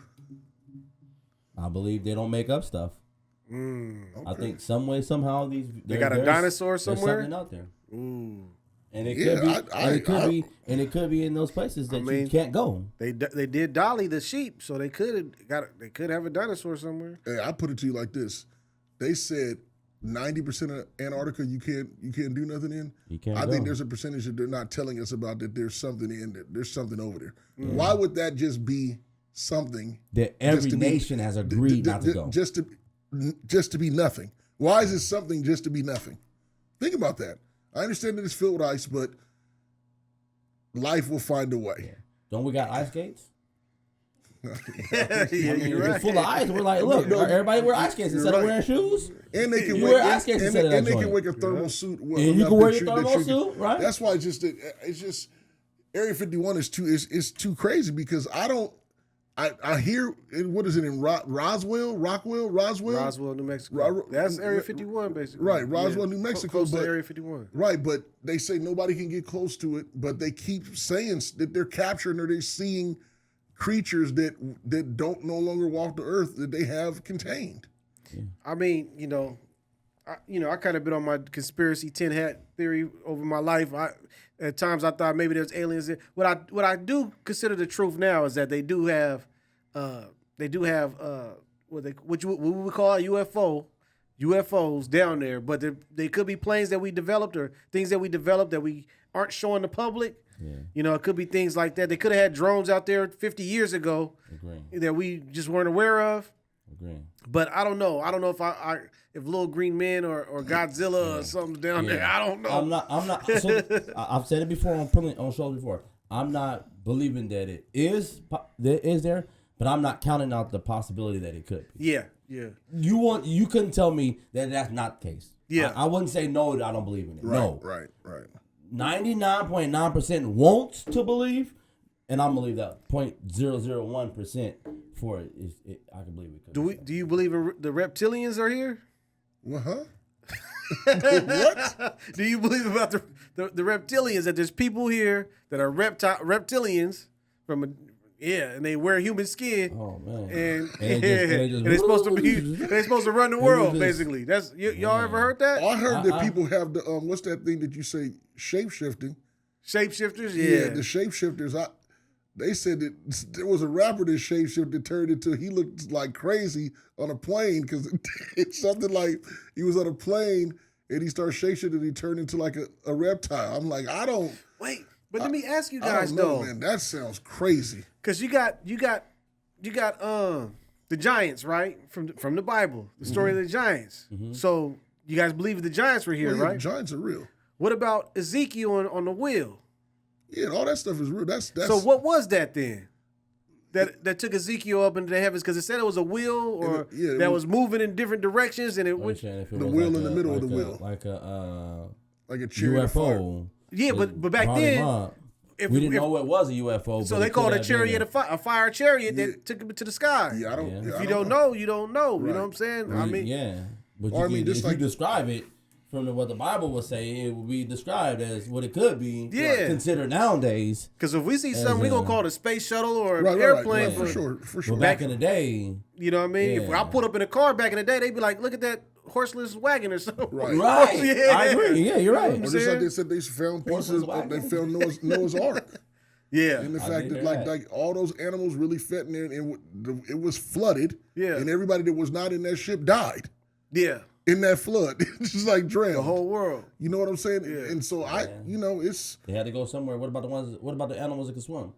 I believe they don't make up stuff. Okay. I think some way, somehow, They got a dinosaur somewhere? There's something out there. Ooh. And it Yeah, could be in those places that you can't go. They did Dolly the sheep, so they could have a dinosaur somewhere. Hey, I put it to you like this: they said 90% of Antarctica you can't do nothing in. You can't. I go. think there's a percentage that they're not telling us about that there's something in there. There's something over there. Why would that just be something that every nation has agreed not to go? Just to be nothing. Why is it something just to be nothing? Think about that. I understand that it's filled with ice, but life will find a way. Yeah. Don't we got ice skates? Yeah, You're right. It's full of ice. We're like, look, everybody wear ice skates instead of wearing shoes. And they can You wear wear ice skates instead of that and they can joint. wear a thermal suit. And you can wear your thermal suit, right? That's why it's just Area 51 is too crazy because I hear what is it in Roswell, New Mexico. That's Area 51, basically. Right, Roswell, New Mexico, Close but to Area 51. Right, but they say nobody can get close to it, but they keep saying that they're capturing or they're seeing creatures that don't no longer walk the earth that they have contained. I mean, I kind of been on my conspiracy tin hat theory over my life. At times I thought maybe there's aliens there. What I do consider the truth now is that they do have what we would call a UFOs down there, but they could be planes that we developed or things that we developed that we aren't showing the public. Yeah. It could be things like that. They could have had drones out there 50 years ago that we just weren't aware of. But I don't know. I don't know if Little Green Men or Godzilla or something down there. I don't know. I'm not. So, I've said it before on shows before. I'm not believing that it is there, but I'm not counting out the possibility that it could be. Yeah. You couldn't tell me that that's not the case. Yeah. I wouldn't say no. I don't believe in it. No. Right. 99.9% wants to believe, and I believe that 0.001% for it is. I can believe it. Do you believe the reptilians are here? What? Do you believe about the reptilians, that there's people here that are reptilians and they wear human skin. Oh man! And they're supposed to run the world basically. That's y'all ever heard that? I heard that people have the what's that thing that you say shape-shifting? Shapeshifters, Yeah, the shapeshifters. They said that there was a rapper that shapeshifted turned into he looked like crazy on a plane because it's something like he was on a plane and he started shapeshifting and he turned into like a reptile. I'm like, I don't wait, but let me ask you I guys don't know, though, man, that sounds crazy. because you got you got the giants, right? From the Bible, the story of the giants. So you guys believe the giants were here, Well, yeah, right? the giants are real. What about Ezekiel on the wheel? Yeah, all that stuff is real. That's So what was that then? That took Ezekiel up into the heavens because it said it was a wheel or that was moving in different directions and it went the wheel in the middle of the wheel, like a chariot of fire. UFO. Yeah, but back then, we didn't know it was a UFO. So they called a chariot a fire chariot that took him to the sky. Yeah, I don't. Yeah. Yeah, If I you don't know, you don't know. You know what I'm saying? I mean, yeah. But Or, I mean, just if like- you describe it from what the Bible was saying, it would be described as what it could be. Yeah. Considered nowadays. because if we see something, we're going to call it a space shuttle or an Right, airplane. for sure. But back in the day, You know what I mean? If Yeah. I put up in a car back in the day, they'd be like, look at that horseless wagon or something. Right. right? Yeah. I agree. Yeah, you're right. Or just like they said, they found pieces. They found Noah's Ark, Yeah. and the I fact did that hear that. like all those animals really fit in there, and it was flooded. Yeah. and everybody that was not in that ship died Yeah. in that flood, just like drowned. The whole world. You know what I'm saying? Yeah. And so it's They had to go somewhere. What about the ones? What about the animals that can swim?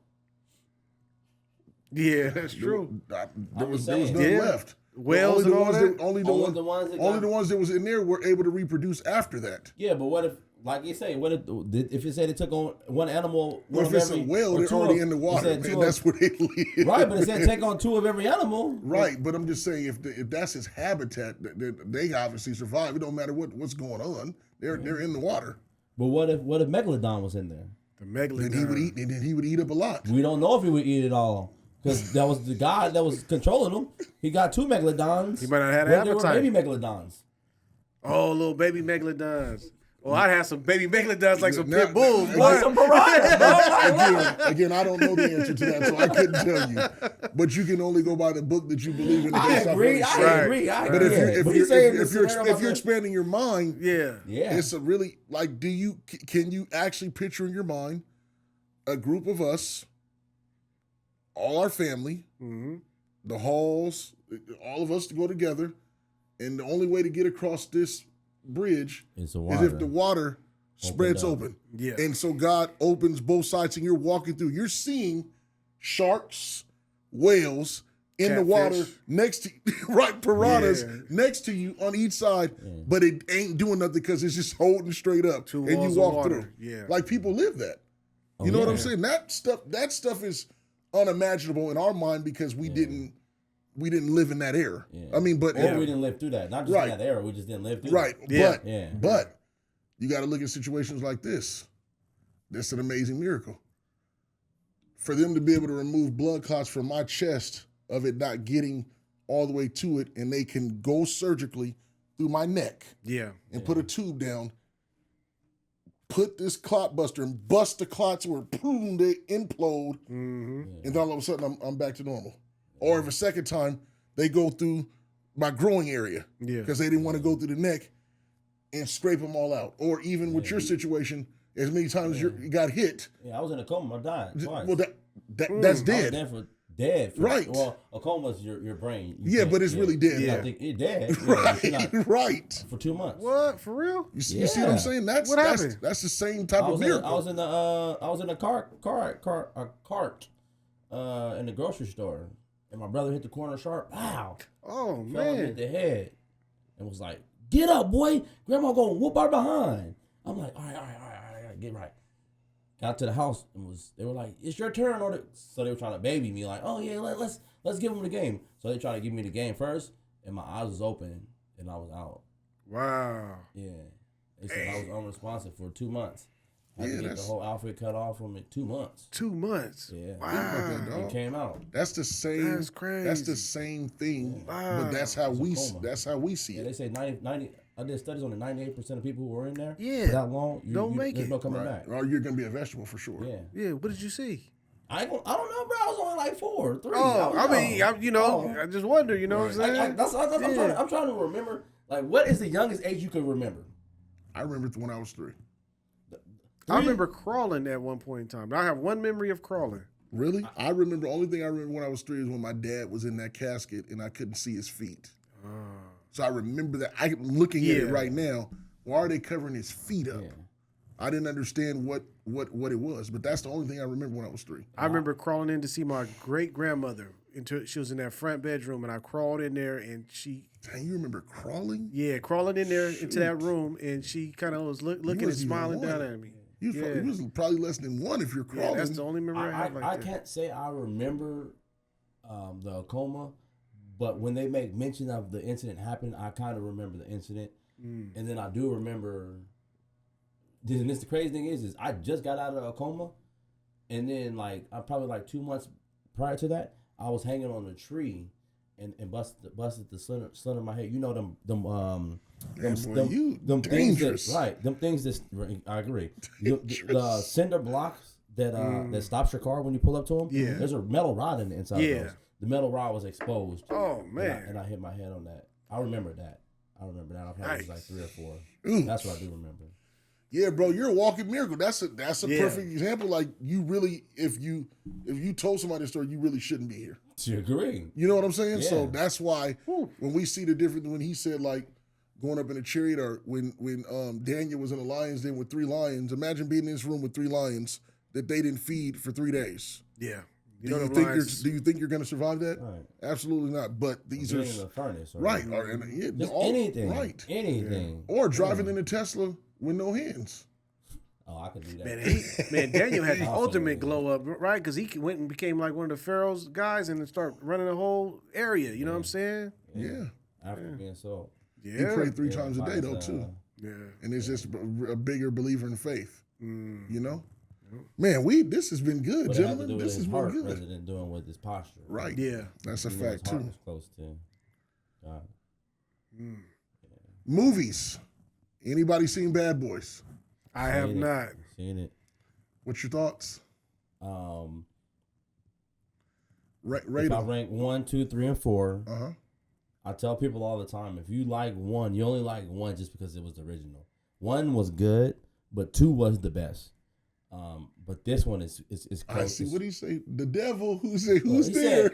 Yeah, that's true. there was none Yeah. left. Whales only and all ones that? only Only the ones that got- the ones that was in there were able to reproduce after that. Yeah, but what if, like you say, what if it said it took on one animal? Well, if it's a whale, they're already in the water, and that's where they live. Right, but it said take on 2 of every animal. Right, but I'm just saying if that's his habitat, they obviously survive. It don't matter what's going on. They're in the water. But what if Megalodon was in there? The megalodon. Then he would eat up a lot. We don't know if he would eat it all. Because that was the guy that was controlling him. He got 2 megalodons. He might not have But an they were appetite. baby megalodons. Oh, little baby megalodons. Well, I'd have some baby megalodons like some Now- pit bulls. now- boy. Like some piranhas, bro. Again, I don't know the answer to that, so I couldn't tell you. But you can only go by the book that you believe in. I based off agree. what it I says. agree. I But agree. if you're expanding your mind, Yeah. Yeah. it's a really like. Can you actually picture in your mind a group of us, all our family, the halls, all of us to go together, and the only way to get across this bridge It's the is water. if the water spreads up. open. Yeah. And so God opens both sides, and you're walking through. You're seeing sharks, whales in the water Catfish. next to right, piranhas Yeah. next to you on each side, but it ain't doing nothing because it's just holding straight up, Two and walls you of walk water. through. Yeah. Like people live that. Oh, You know what I'm yeah. saying? That stuff is unimaginable in our mind because we didn't live in that era. Yeah. I mean, but Or we didn't live through that. Not just Right. in that era. We just didn't live through right, that. Yeah. but you got to look at situations like this. This is an amazing miracle. For them to be able to remove blood clots from my chest of it not getting all the way to it, and they can go surgically through my neck Yeah. and put a tube down, put this clot buster and bust the clots where boom, they implode, and then all of a sudden I'm back to normal. Or if a second time they go through my growing area Yeah. because they didn't want to go through the neck and scrape them all out. Or even with your situation, as many times as you got hit, Yeah, I was in a coma. I died twice. well that's I was dead. dead. Right. Well, a coma is your brain. You Yeah, can't- but it's really dead. Yeah. I think it dead. Right, Yeah, you're not- right. for 2 months. What? For real? You see what I'm Yeah. saying? That's What that's happened? that's the same type I of was in miracle. a cart in the grocery store, and my brother hit the corner sharp. Wow. Oh, Fell him in man. the head, and was like, "Get up, boy! Grandma gonna whoop our behind." I'm like, all right, get right. Got to the house and they were like, "It's your turn," so they were trying to baby me, like, "Oh yeah, let's give them the game." So they tried to give me the game first, and my eyes was open, and I was out. Wow. Yeah, they said I was unresponsive for 2 months. I had to get the that's- whole outfit cut off from it 2 months. 2 months. Yeah, that, Wow. dog. it came out. That's the same. That's crazy. That's the same thing. Wow. But that's how we. coma. That's how we see Yeah, it. they say 90. I did studies on the 98% of people who were in there. Yeah. for that long, Don't make there's it. no coming Right. back. Or you're gonna be a vegetable for sure. Yeah, Yeah. What did you see? I don't know, bro. I was only like 4, 3. Oh, I mean, young. I just wonder, you know what I'm saying? I'm trying to remember. Like, what is the youngest age you can remember? I remember when I was 3. I remember crawling at one point in time. I have one memory of crawling. Really? I remember. Only thing I remember when I was 3 is when my dad was in that casket and I couldn't see his feet. So I remember that. I'm looking at it Yeah. right now. Why are they covering his feet up? Yeah. I didn't understand what it was, but that's the only thing I remember when I was 3. I remember crawling in to see my great grandmother she was in that front bedroom, and I crawled in there, and she. Dang, you remember crawling? Yeah, crawling in there into that room, and she kind of was looking and wasn't even smiling down one. at me. It was probably less than one if you're Yeah, crawling. that's the only memory I have like I that. can't say I remember the coma, but when they make mention of the incident happening, I kind of remember the incident, and then I do remember. And this the crazy thing is I just got out of a coma, and then like I probably like 2 months prior to that, I was hanging on a tree, and busted the slender of my head. You know them things dangerous. them things that I agree. The cinder blocks that stops your car when you pull up to them. Yeah. There's a metal rod in the inside. Yeah. Of those. The metal rod was exposed. Oh man! And I hit my head on that. I remember that. I probably was like 3 or 4. Ooh. That's what I do remember. Yeah, bro, you're a walking miracle. That's a Yeah. perfect example. Like you really, if you told somebody the story, you really shouldn't be here. To agree. You know what I'm saying? Yeah. So that's why when we see the difference, when he said like going up in a chariot, or when Daniel was in a lion's den with 3 lions. Imagine being in this room with 3 lions that they didn't feed for 3 days. Yeah. Do you think you're going to survive that? Right. Absolutely not. But these Being are in the furnace. Or right. Just anything. Right. Anything. Or driving in a Tesla with no hands. Oh, I could do that. Man, Daniel had the Also, ultimate glow up, right? Because he went and became like one of the Pharaoh's guys and then start running the whole area. You know what I'm saying? Yeah. After being so. He Yeah. prayed 3 times a day though Mine's, too. Yeah. And it's just a bigger believer in faith. Mm. You know, man, this has been good, What it had to do gentlemen. with This his has heart been good. rather than doing with his posture. Right. Yeah. That's a You know, fact his heart too. was close to God. Movies. Anybody seen Bad Boys? I have Seen it. not. Seen it. What's your thoughts? Rate If I them. rank 1, 2, 3, and 4, Uh huh. I tell people all the time, if you like 1, you only like 1 just because it was the original. 1 was good, but 2 was the best. But this one is close. I see. What do you say? The devil? Who's there? He said,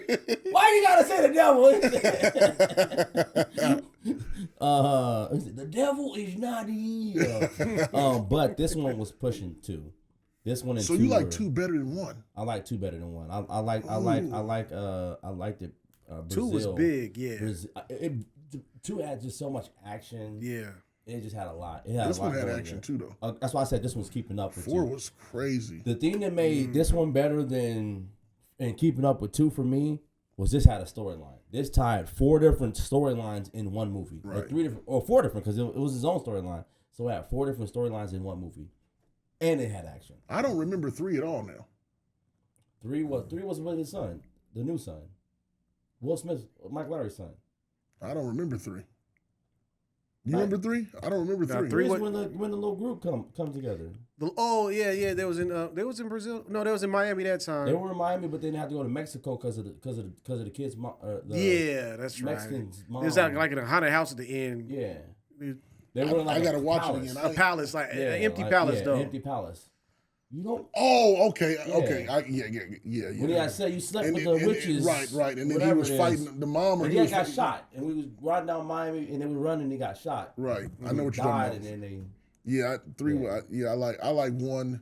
why you gotta say the devil? He said, the devil is not here. But this one was pushing 2. This one and So 2 you like were- 2 better than 1? I like 2 better than 1. I liked it. 2 was Brazil. big. Yeah. 2 had just so much action. Yeah. It just had a lot. It had This a lot one had going action there. too, though. That's why I said this one's keeping up with 4 2. was crazy. The thing that made this one better than and keeping up with 2 for me was this had a storyline. This tied 4 different storylines in one movie. Right. Or 3 different, or 4 different, because it was his own storyline. So it had 4 different storylines in one movie, and it had action. I don't remember 3 at all now. 3 was with his son, the new son, Will Smith, Mike Larry's son. I don't remember 3. You remember 3? I don't remember 3. 3 When the little group come together. Oh yeah. They was in Brazil. No, they was in Miami that time. They were in Miami, but they didn't have to go to Mexico because of the kids. Yeah, that's Mexicans' right. mom. It was like in a haunted house at the end. Yeah. It- They were in like I gotta a watch palace. it again. A palace, like Yeah, an empty like- palace yeah, though. Empty palace. You don't. Oh, okay, okay. Yeah. Yeah. When I said you slept with the and- witches, right. And then he whatever was it is. fighting the mom, or And he he was got fighting- shot, and we was riding down Miami, and they were running, and he got shot. Right, I He know what you're died, talking about. and then Yeah, 3. Yeah. I like 1,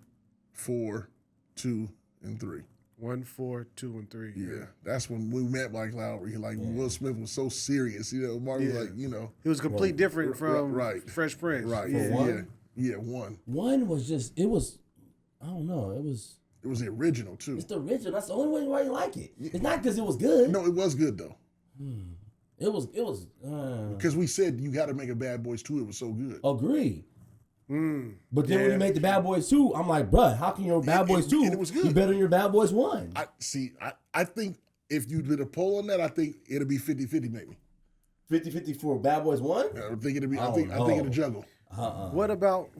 4, 2, and 3. 1, 4, 2, and 3. Yeah, that's when we met Mike Lowry. Like Will Smith was so serious, Mark was like, It was complete different from right. Fresh Prince. right, Yeah. one? yeah, 1. one was just it was. I don't know. It was. It was the original too. It's the original. That's the only way why you like it. It's not because it was good. No, it was good though, It was. because we said you got to make a Bad Boys 2. It was so good. Agree. But then when you make the Bad Boys 2, I'm like, bruh, how can your Bad Boys 2 and it was good. be better than your Bad Boys 1? I think if you did a poll on that, I think it'll be 50-50 maybe. 50-50 for Bad Boys 1? I think it'll be. I Oh, think no. it'll juggle. What about?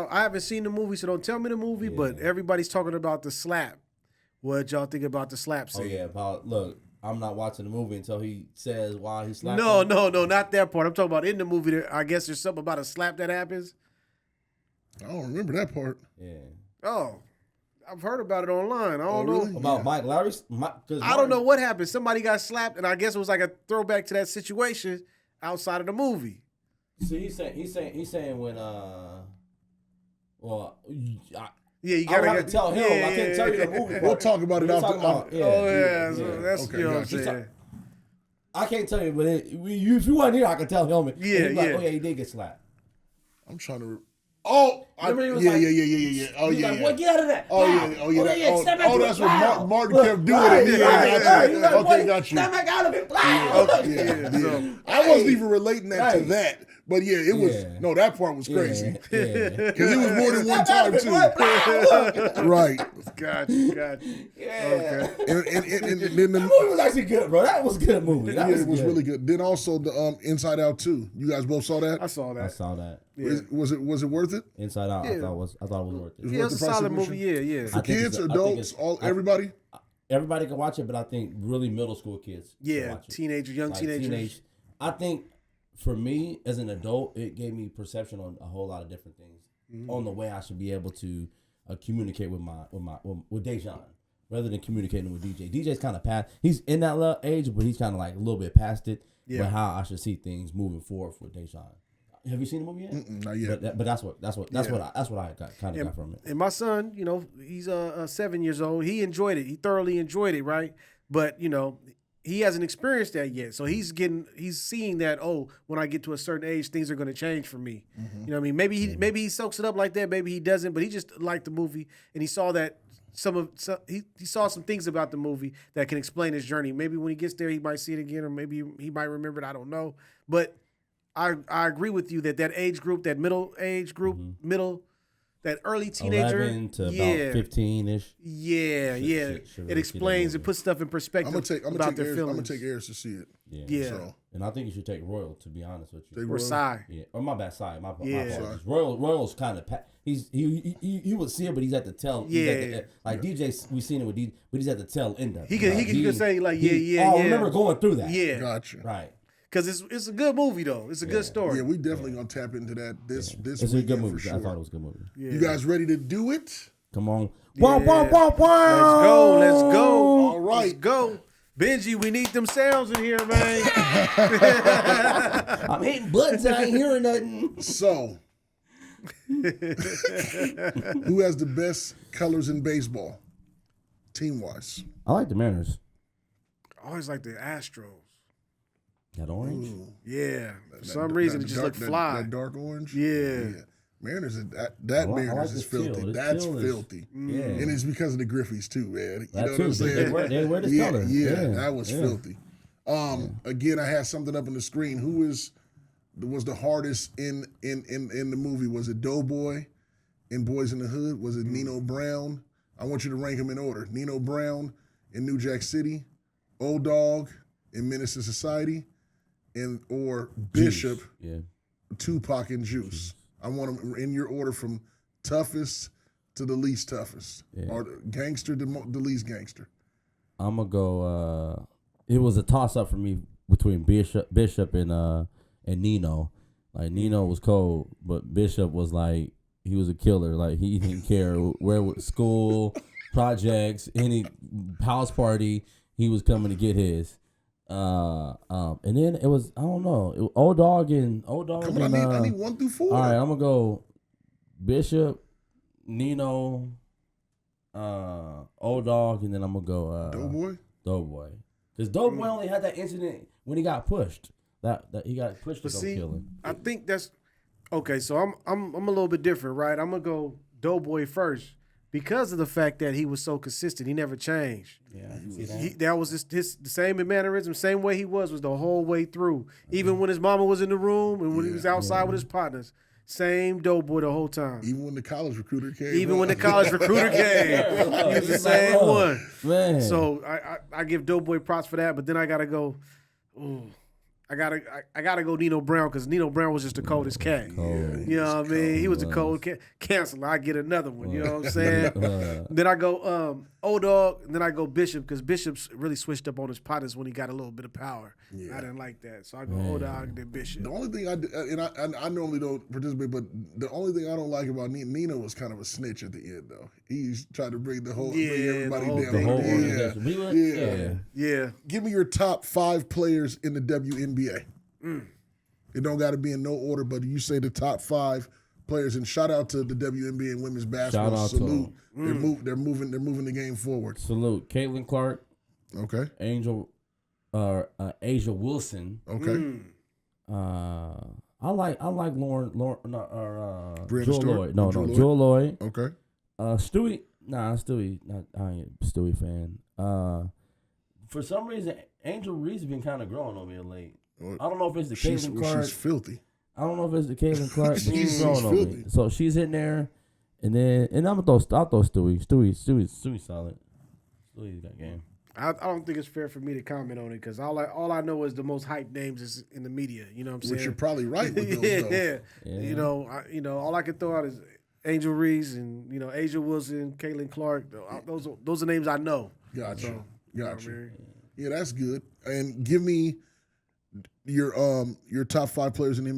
I haven't seen the movie, so don't tell me the movie. But everybody's talking about the slap. What y'all think about the slap Oh, scene? yeah. Look, I'm not watching the movie until he says why he slapped No, him. not that part. I'm talking about in the movie. I guess there's something about a slap that happens. I don't remember that part. Yeah. Oh, I've heard about it online. I don't know. really? About Yeah. Mike Lowry's? I don't know what happened. Somebody got slapped, and I guess it was like a throwback to that situation outside of the movie. See, he's saying when Yeah, you I would gotta have to tell him. I can't tell you the movie. We'll talk about it We're after. talking about- yeah. Oh yeah, so that's Okay, you know what I'm gotcha. saying. I can't tell you, but if you weren't here, I could tell him. And Yeah, he'd be like, yeah. oh yeah, he did get slapped. I'm trying to. Remember he was like- yeah. Oh He was yeah, like, yeah. "Boy, get out of that!" Oh Wow. yeah, step back to that's it. what Wow. Martin Look, kept doing right, it. right, Yeah, right. got He you. was like, Okay, "Boy, got you. Step back out of it. Wow. I wasn't even relating that to Right. that, but yeah, it was. Yeah. No, that part was crazy Yeah. because it was more than one Step out time of it, boy. too. Wow. Right, Gotcha. Yeah. and then That movie was actually good, bro. That was a good movie. That it was good. really good. Then also the Inside Out 2. You guys both saw that? I saw I that. saw that. Yeah. Was it worth it? Inside Out. I Yeah. thought it was worth it. It's Yeah, worth it's a the price solid of movie. admission? Yeah, yeah. For I think kids, it's- I think adults, it's- everybody. Everybody can watch it, but I think really middle school kids. can Yeah, watch it. teenagers, young Like, teenagers. I think for me as an adult, it gave me perception on a whole lot of different things on the way I should be able to communicate with Dejan rather than communicating with DJ. DJ's kind of past. He's in that age, but he's kind of like a little bit past it. Yeah. But how I should see things moving forward for Dejan. Have you seen the movie yet? Not yet. But that's what I kind of got from it. And my son, you know, he's 7 years old. He enjoyed it. He thoroughly enjoyed it, right? But you know, he hasn't experienced that yet. So he's seeing that. Oh, when I get to a certain age, things are going to change for me. You know what I mean? Maybe he soaks it up like that. Maybe he doesn't. But he just liked the movie, and he saw that he saw some things about the movie that can explain his journey. Maybe when he gets there, he might see it again, or maybe he might remember it. I don't know. But I agree with you that age group, that middle age group, that early teenager, 11 to about 15-ish. yeah. should really It see that explains, it movie. puts stuff in perspective about their I'm feelings. gonna take Ayers to see it. Yeah. So, And I think you should take Royal, to be honest with you. Or Psy. Yeah, or my bad side. My Yeah. apologies. Royal's kind of you would see it, but he's at the tail. Like DJ, we seen it with DJ, but he's at the tail end of it. He can say like, yeah. I remember going through that. Yeah. gotcha. Right. Because it's a good movie, though. It's a good story. Yeah, we definitely gonna tap into that this It's a good weekend movie. for I thought sure. it was a good movie. Yeah. You guys ready to do it? Come on. Yeah. Wow, wow, wow. Let's go. All right. Let's go. Benji, we need them sounds in here, man. I'm hitting buttons. I ain't hearing nothing. So, who has the best colors in baseball, team wise? I like the Mariners. I always like the Astros. That orange. Yeah. For some reason, it just looked fly. That dark orange. Yeah. Mariners, that I like Mariners is the teal. filthy. The That's teal is- filthy. Yeah. And it's because of the Griffies too, man. You That know too. what I'm saying? They wear this yeah, color. Yeah, that was Yeah. filthy. Again, I had something up on the screen. Who was the hardest in the movie? Was it Doughboy in Boys in the Hood? Was it Nino Brown? I want you to rank them in order. Nino Brown in New Jack City, Old Dog in Menace to Society, or Bishop, Yeah. Tupac, and Juice. I want them in your order from toughest to the least toughest, or gangster to the least gangster. I'm gonna go. It was a toss up for me between Bishop and Nino. Like Nino was cold, but Bishop was like he was a killer. Like he didn't care where school, projects, any house party, he was coming to get his. And then it was I don't know, Old Dog. Come on, I need 1 through 4. All right, I'm gonna go Bishop, Nino, Old Dog, and then I'm gonna go Doughboy. Because Doughboy only had that incident when he got pushed. That he got pushed to go kill him. I think that's okay. So I'm a little bit different, right? I'm gonna go Doughboy first because of the fact that he was so consistent. He never changed. Yeah, I can see that. That was his the same mannerism, same way he was the whole way through. Even when his mama was in the room and when he was outside with his partners, same Doughboy the whole time. Even when the college recruiter came. Even when the college recruiter came, he was the same one. Man. So I give Doughboy props for that, but then I gotta go. I gotta go Nino Brown because Nino Brown was just the coldest cat. You know what I mean? He was a cold cat. Cancel. I get another one. You know what I'm saying? Then I go Old Dog, and then I go Bishop because Bishop's really switched up on his partners when he got a little bit of power. I didn't like that, so I go Old Dog and then Bishop. The only thing I normally don't participate, but the only thing I don't like about Nino was kind of a snitch at the end, though. He's trying to bring bring everybody the whole down. thing. whole Yeah. organization. Yeah. Give me your top 5 players in the WNBA. It don't got to be in no order, but you say the top 5 players, and shout out to the WNBA and women's basketball. Shout out to Salute. them. They're moving the game forward. Salute. Caitlin Clark, Okay. Asia Wilson. Okay. I like Lauren Brianna Jewel Stewart? Lloyd. No, Jewel Lloyd? Jewel Lloyd. Okay. Stewie. Nah, Stewie. I ain't a Stewie fan. For some reason, Angel Reese been kind of growing on me of late. I don't know if it's the Caitlin Clark. She's filthy. I don't know if it's the Caitlin Clark, but she's She's growing on me. filthy. So she's in there, and I'm gonna I'll throw Stewie. Stewie solid. Stewie's got game. I don't think it's fair for me to comment on it because all I know is the most hyped names is in the media. You know what I'm saying? Which you're probably right with those, yeah. though. You know, all I can throw out is Angel Reese and Asia Wilson, Caitlin Clark. Those are names I know. Gotcha. So, Gotcha. you know what I mean? Yeah, that's good. And give me your top 5 players in the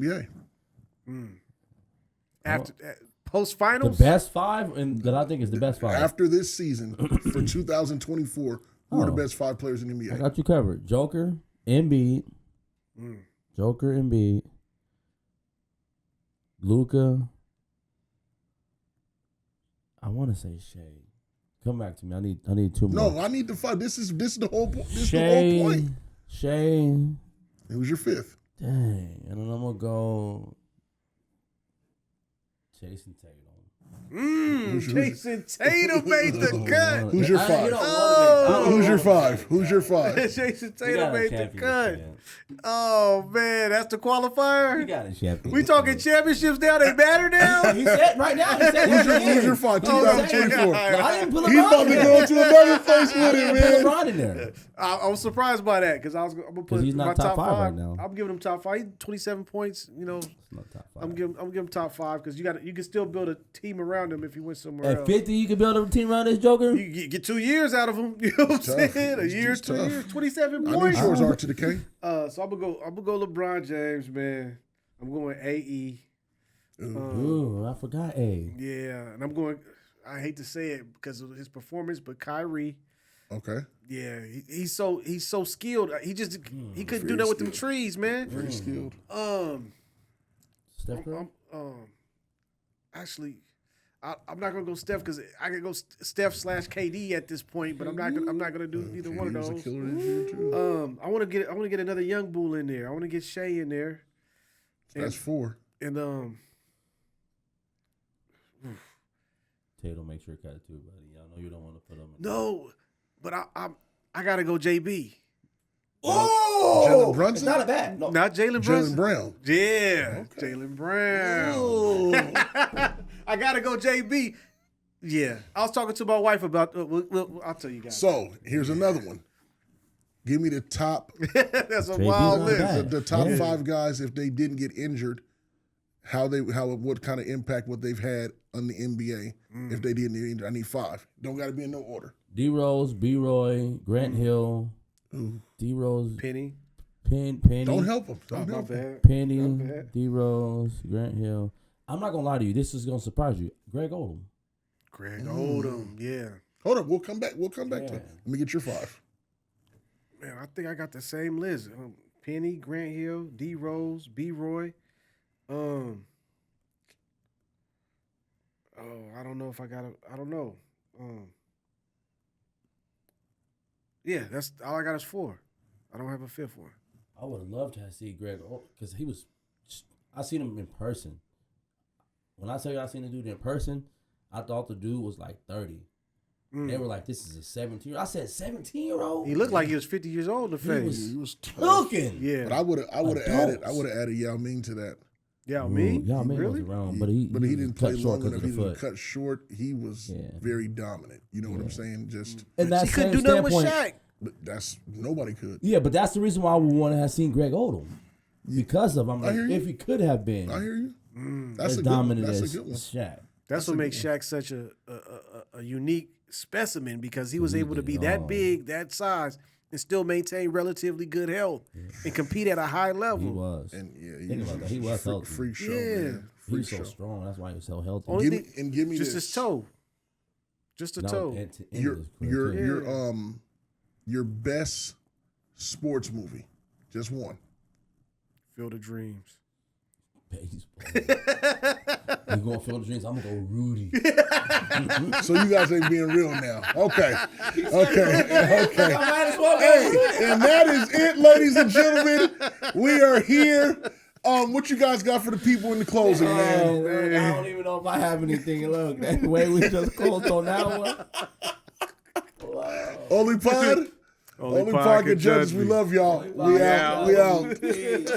NBA. After post finals, The best 5, and that I think is the best 5. After this season for 2024, who are the Oh. best 5 players in the I NBA? got you covered. Joker, Embiid, Luka. I want to say Shea. Come back to me. I need 2 more. No, I need the 5. This is the whole point. Shea. Who's your 5th? Dang. And then I'm gonna go Jason Tatum. Jason Tatum made the cut. Who's your 5? Who's your 5? Who's your 5? Jason Tatum made the cut. Oh man, that's the You qualifier. got it, champion. We talking championships now? They matter now. He said right now. He said Who's your 5? 2024. I didn't put He's LeBron about in to there. go to another place with it, Put man. LeBron in there. I was surprised by that because I'm gonna put he's not my top top five 5 right now. I'm giving him top 5. He's 27 points. You know, Not top 5. I'm giving him top 5 because you can still build a team around him if he went somewhere At else. 50, you can build a team around this Joker. You get 2 years out of him. You know what I'm Tough. saying? A It's year, just 2 tough. years, 27 I need points. yours, R to the K. So I'm gonna go LeBron James, man. I'm going AE. Ooh, I forgot A. Yeah, and I'm going. I hate to say it because of his performance, but Kyrie. Okay. Yeah, he's so skilled. He couldn't do that with them trees, man. Very skilled. Steph Curry? Actually, I'm not gonna go Steph because I could go Steph / KD at this point, but I'm not gonna do either one of He was those. a killer this year, too. I want to get another young bull in there. I want to get Shea in there, That's 4. and Tatum, make sure to cut it too, buddy. I know you don't want to put him in. no, but I gotta go JB. Oh! Jalen Brunson? It's not a bad. No. Not Jalen Brunson. Jalen Brown. Yeah, Jalen Brown. I gotta go JB. Yeah, I was talking to my wife about. I'll tell you guys. So here's another one. Give me the top That's a JB wild not list. bad. the top Yeah. 5 guys if they didn't get injured. What kind of impact what they've had on the NBA if they didn't get injured. I need 5. Don't got to be in no order. D Rose, B Roy, Grant Hill, D Rose, Penny. Penny. Don't help them. Don't My help them. bad. Penny, My bad. D Rose, Grant Hill. I'm not gonna lie to you. This is gonna surprise you. Greg Oldham. Greg Oldham. Yeah. Hold up. We'll come back. We'll come back to Yeah. it. Let me get your 5. Man, I think I got the same list. Penny, Grant Hill, D Rose, B Roy. I don't know if I got I don't know. Yeah, that's all I got is 4. I don't have a 5th one. I would have loved to have seen Greg because he was. I seen him in person. When I tell you I seen the dude in person, I thought the dude was like 30. They were like, "This is a 17-year-old." I said, "17-year-old." He looked like he was 50 years old in the face. He was tough. Looking. Yeah. But I would have added. Adults. I would have added Yao Ming to that. Yeah, me? Yao Ming Really? was around, but he didn't play cut short long because enough. of He the didn't foot. cut short. He was Yeah. very dominant. You know what I'm saying? Just And that He couldn't same do nothing with standpoint, Shaq. but that's nobody could. yeah, but that's the reason why we want to have seen Greg Oldham because of I'm I like, hear you. if he could have been I hear you. That's as a good one. dominant That's a as good one. Shaq. That's what makes Shaq such a unique specimen because he was able to be that big, that size, and still maintain relatively good health and compete at a high level. He was. And yeah, Think about that. He was healthy. freak show. Yeah. Man. He Freak was so show. strong. That's why he was so healthy. Only Give me just this. his toe. Just a toe. and to end Your his career, too. your best sports movie. Just one. Field of Dreams. Baseball. You going Field of Dreams? I'm gonna go Rudy. So you guys ain't being real now. Okay. I might as well go Hey, Rudy. and that is it, ladies and gentlemen. We are here. What you guys got for the people in the closing, man? Oh, man. I don't even know if I have anything. Look, that way we just closed on that one. Wow. Only Pod? Only Pod can judge us. We love y'all. We out. Peace.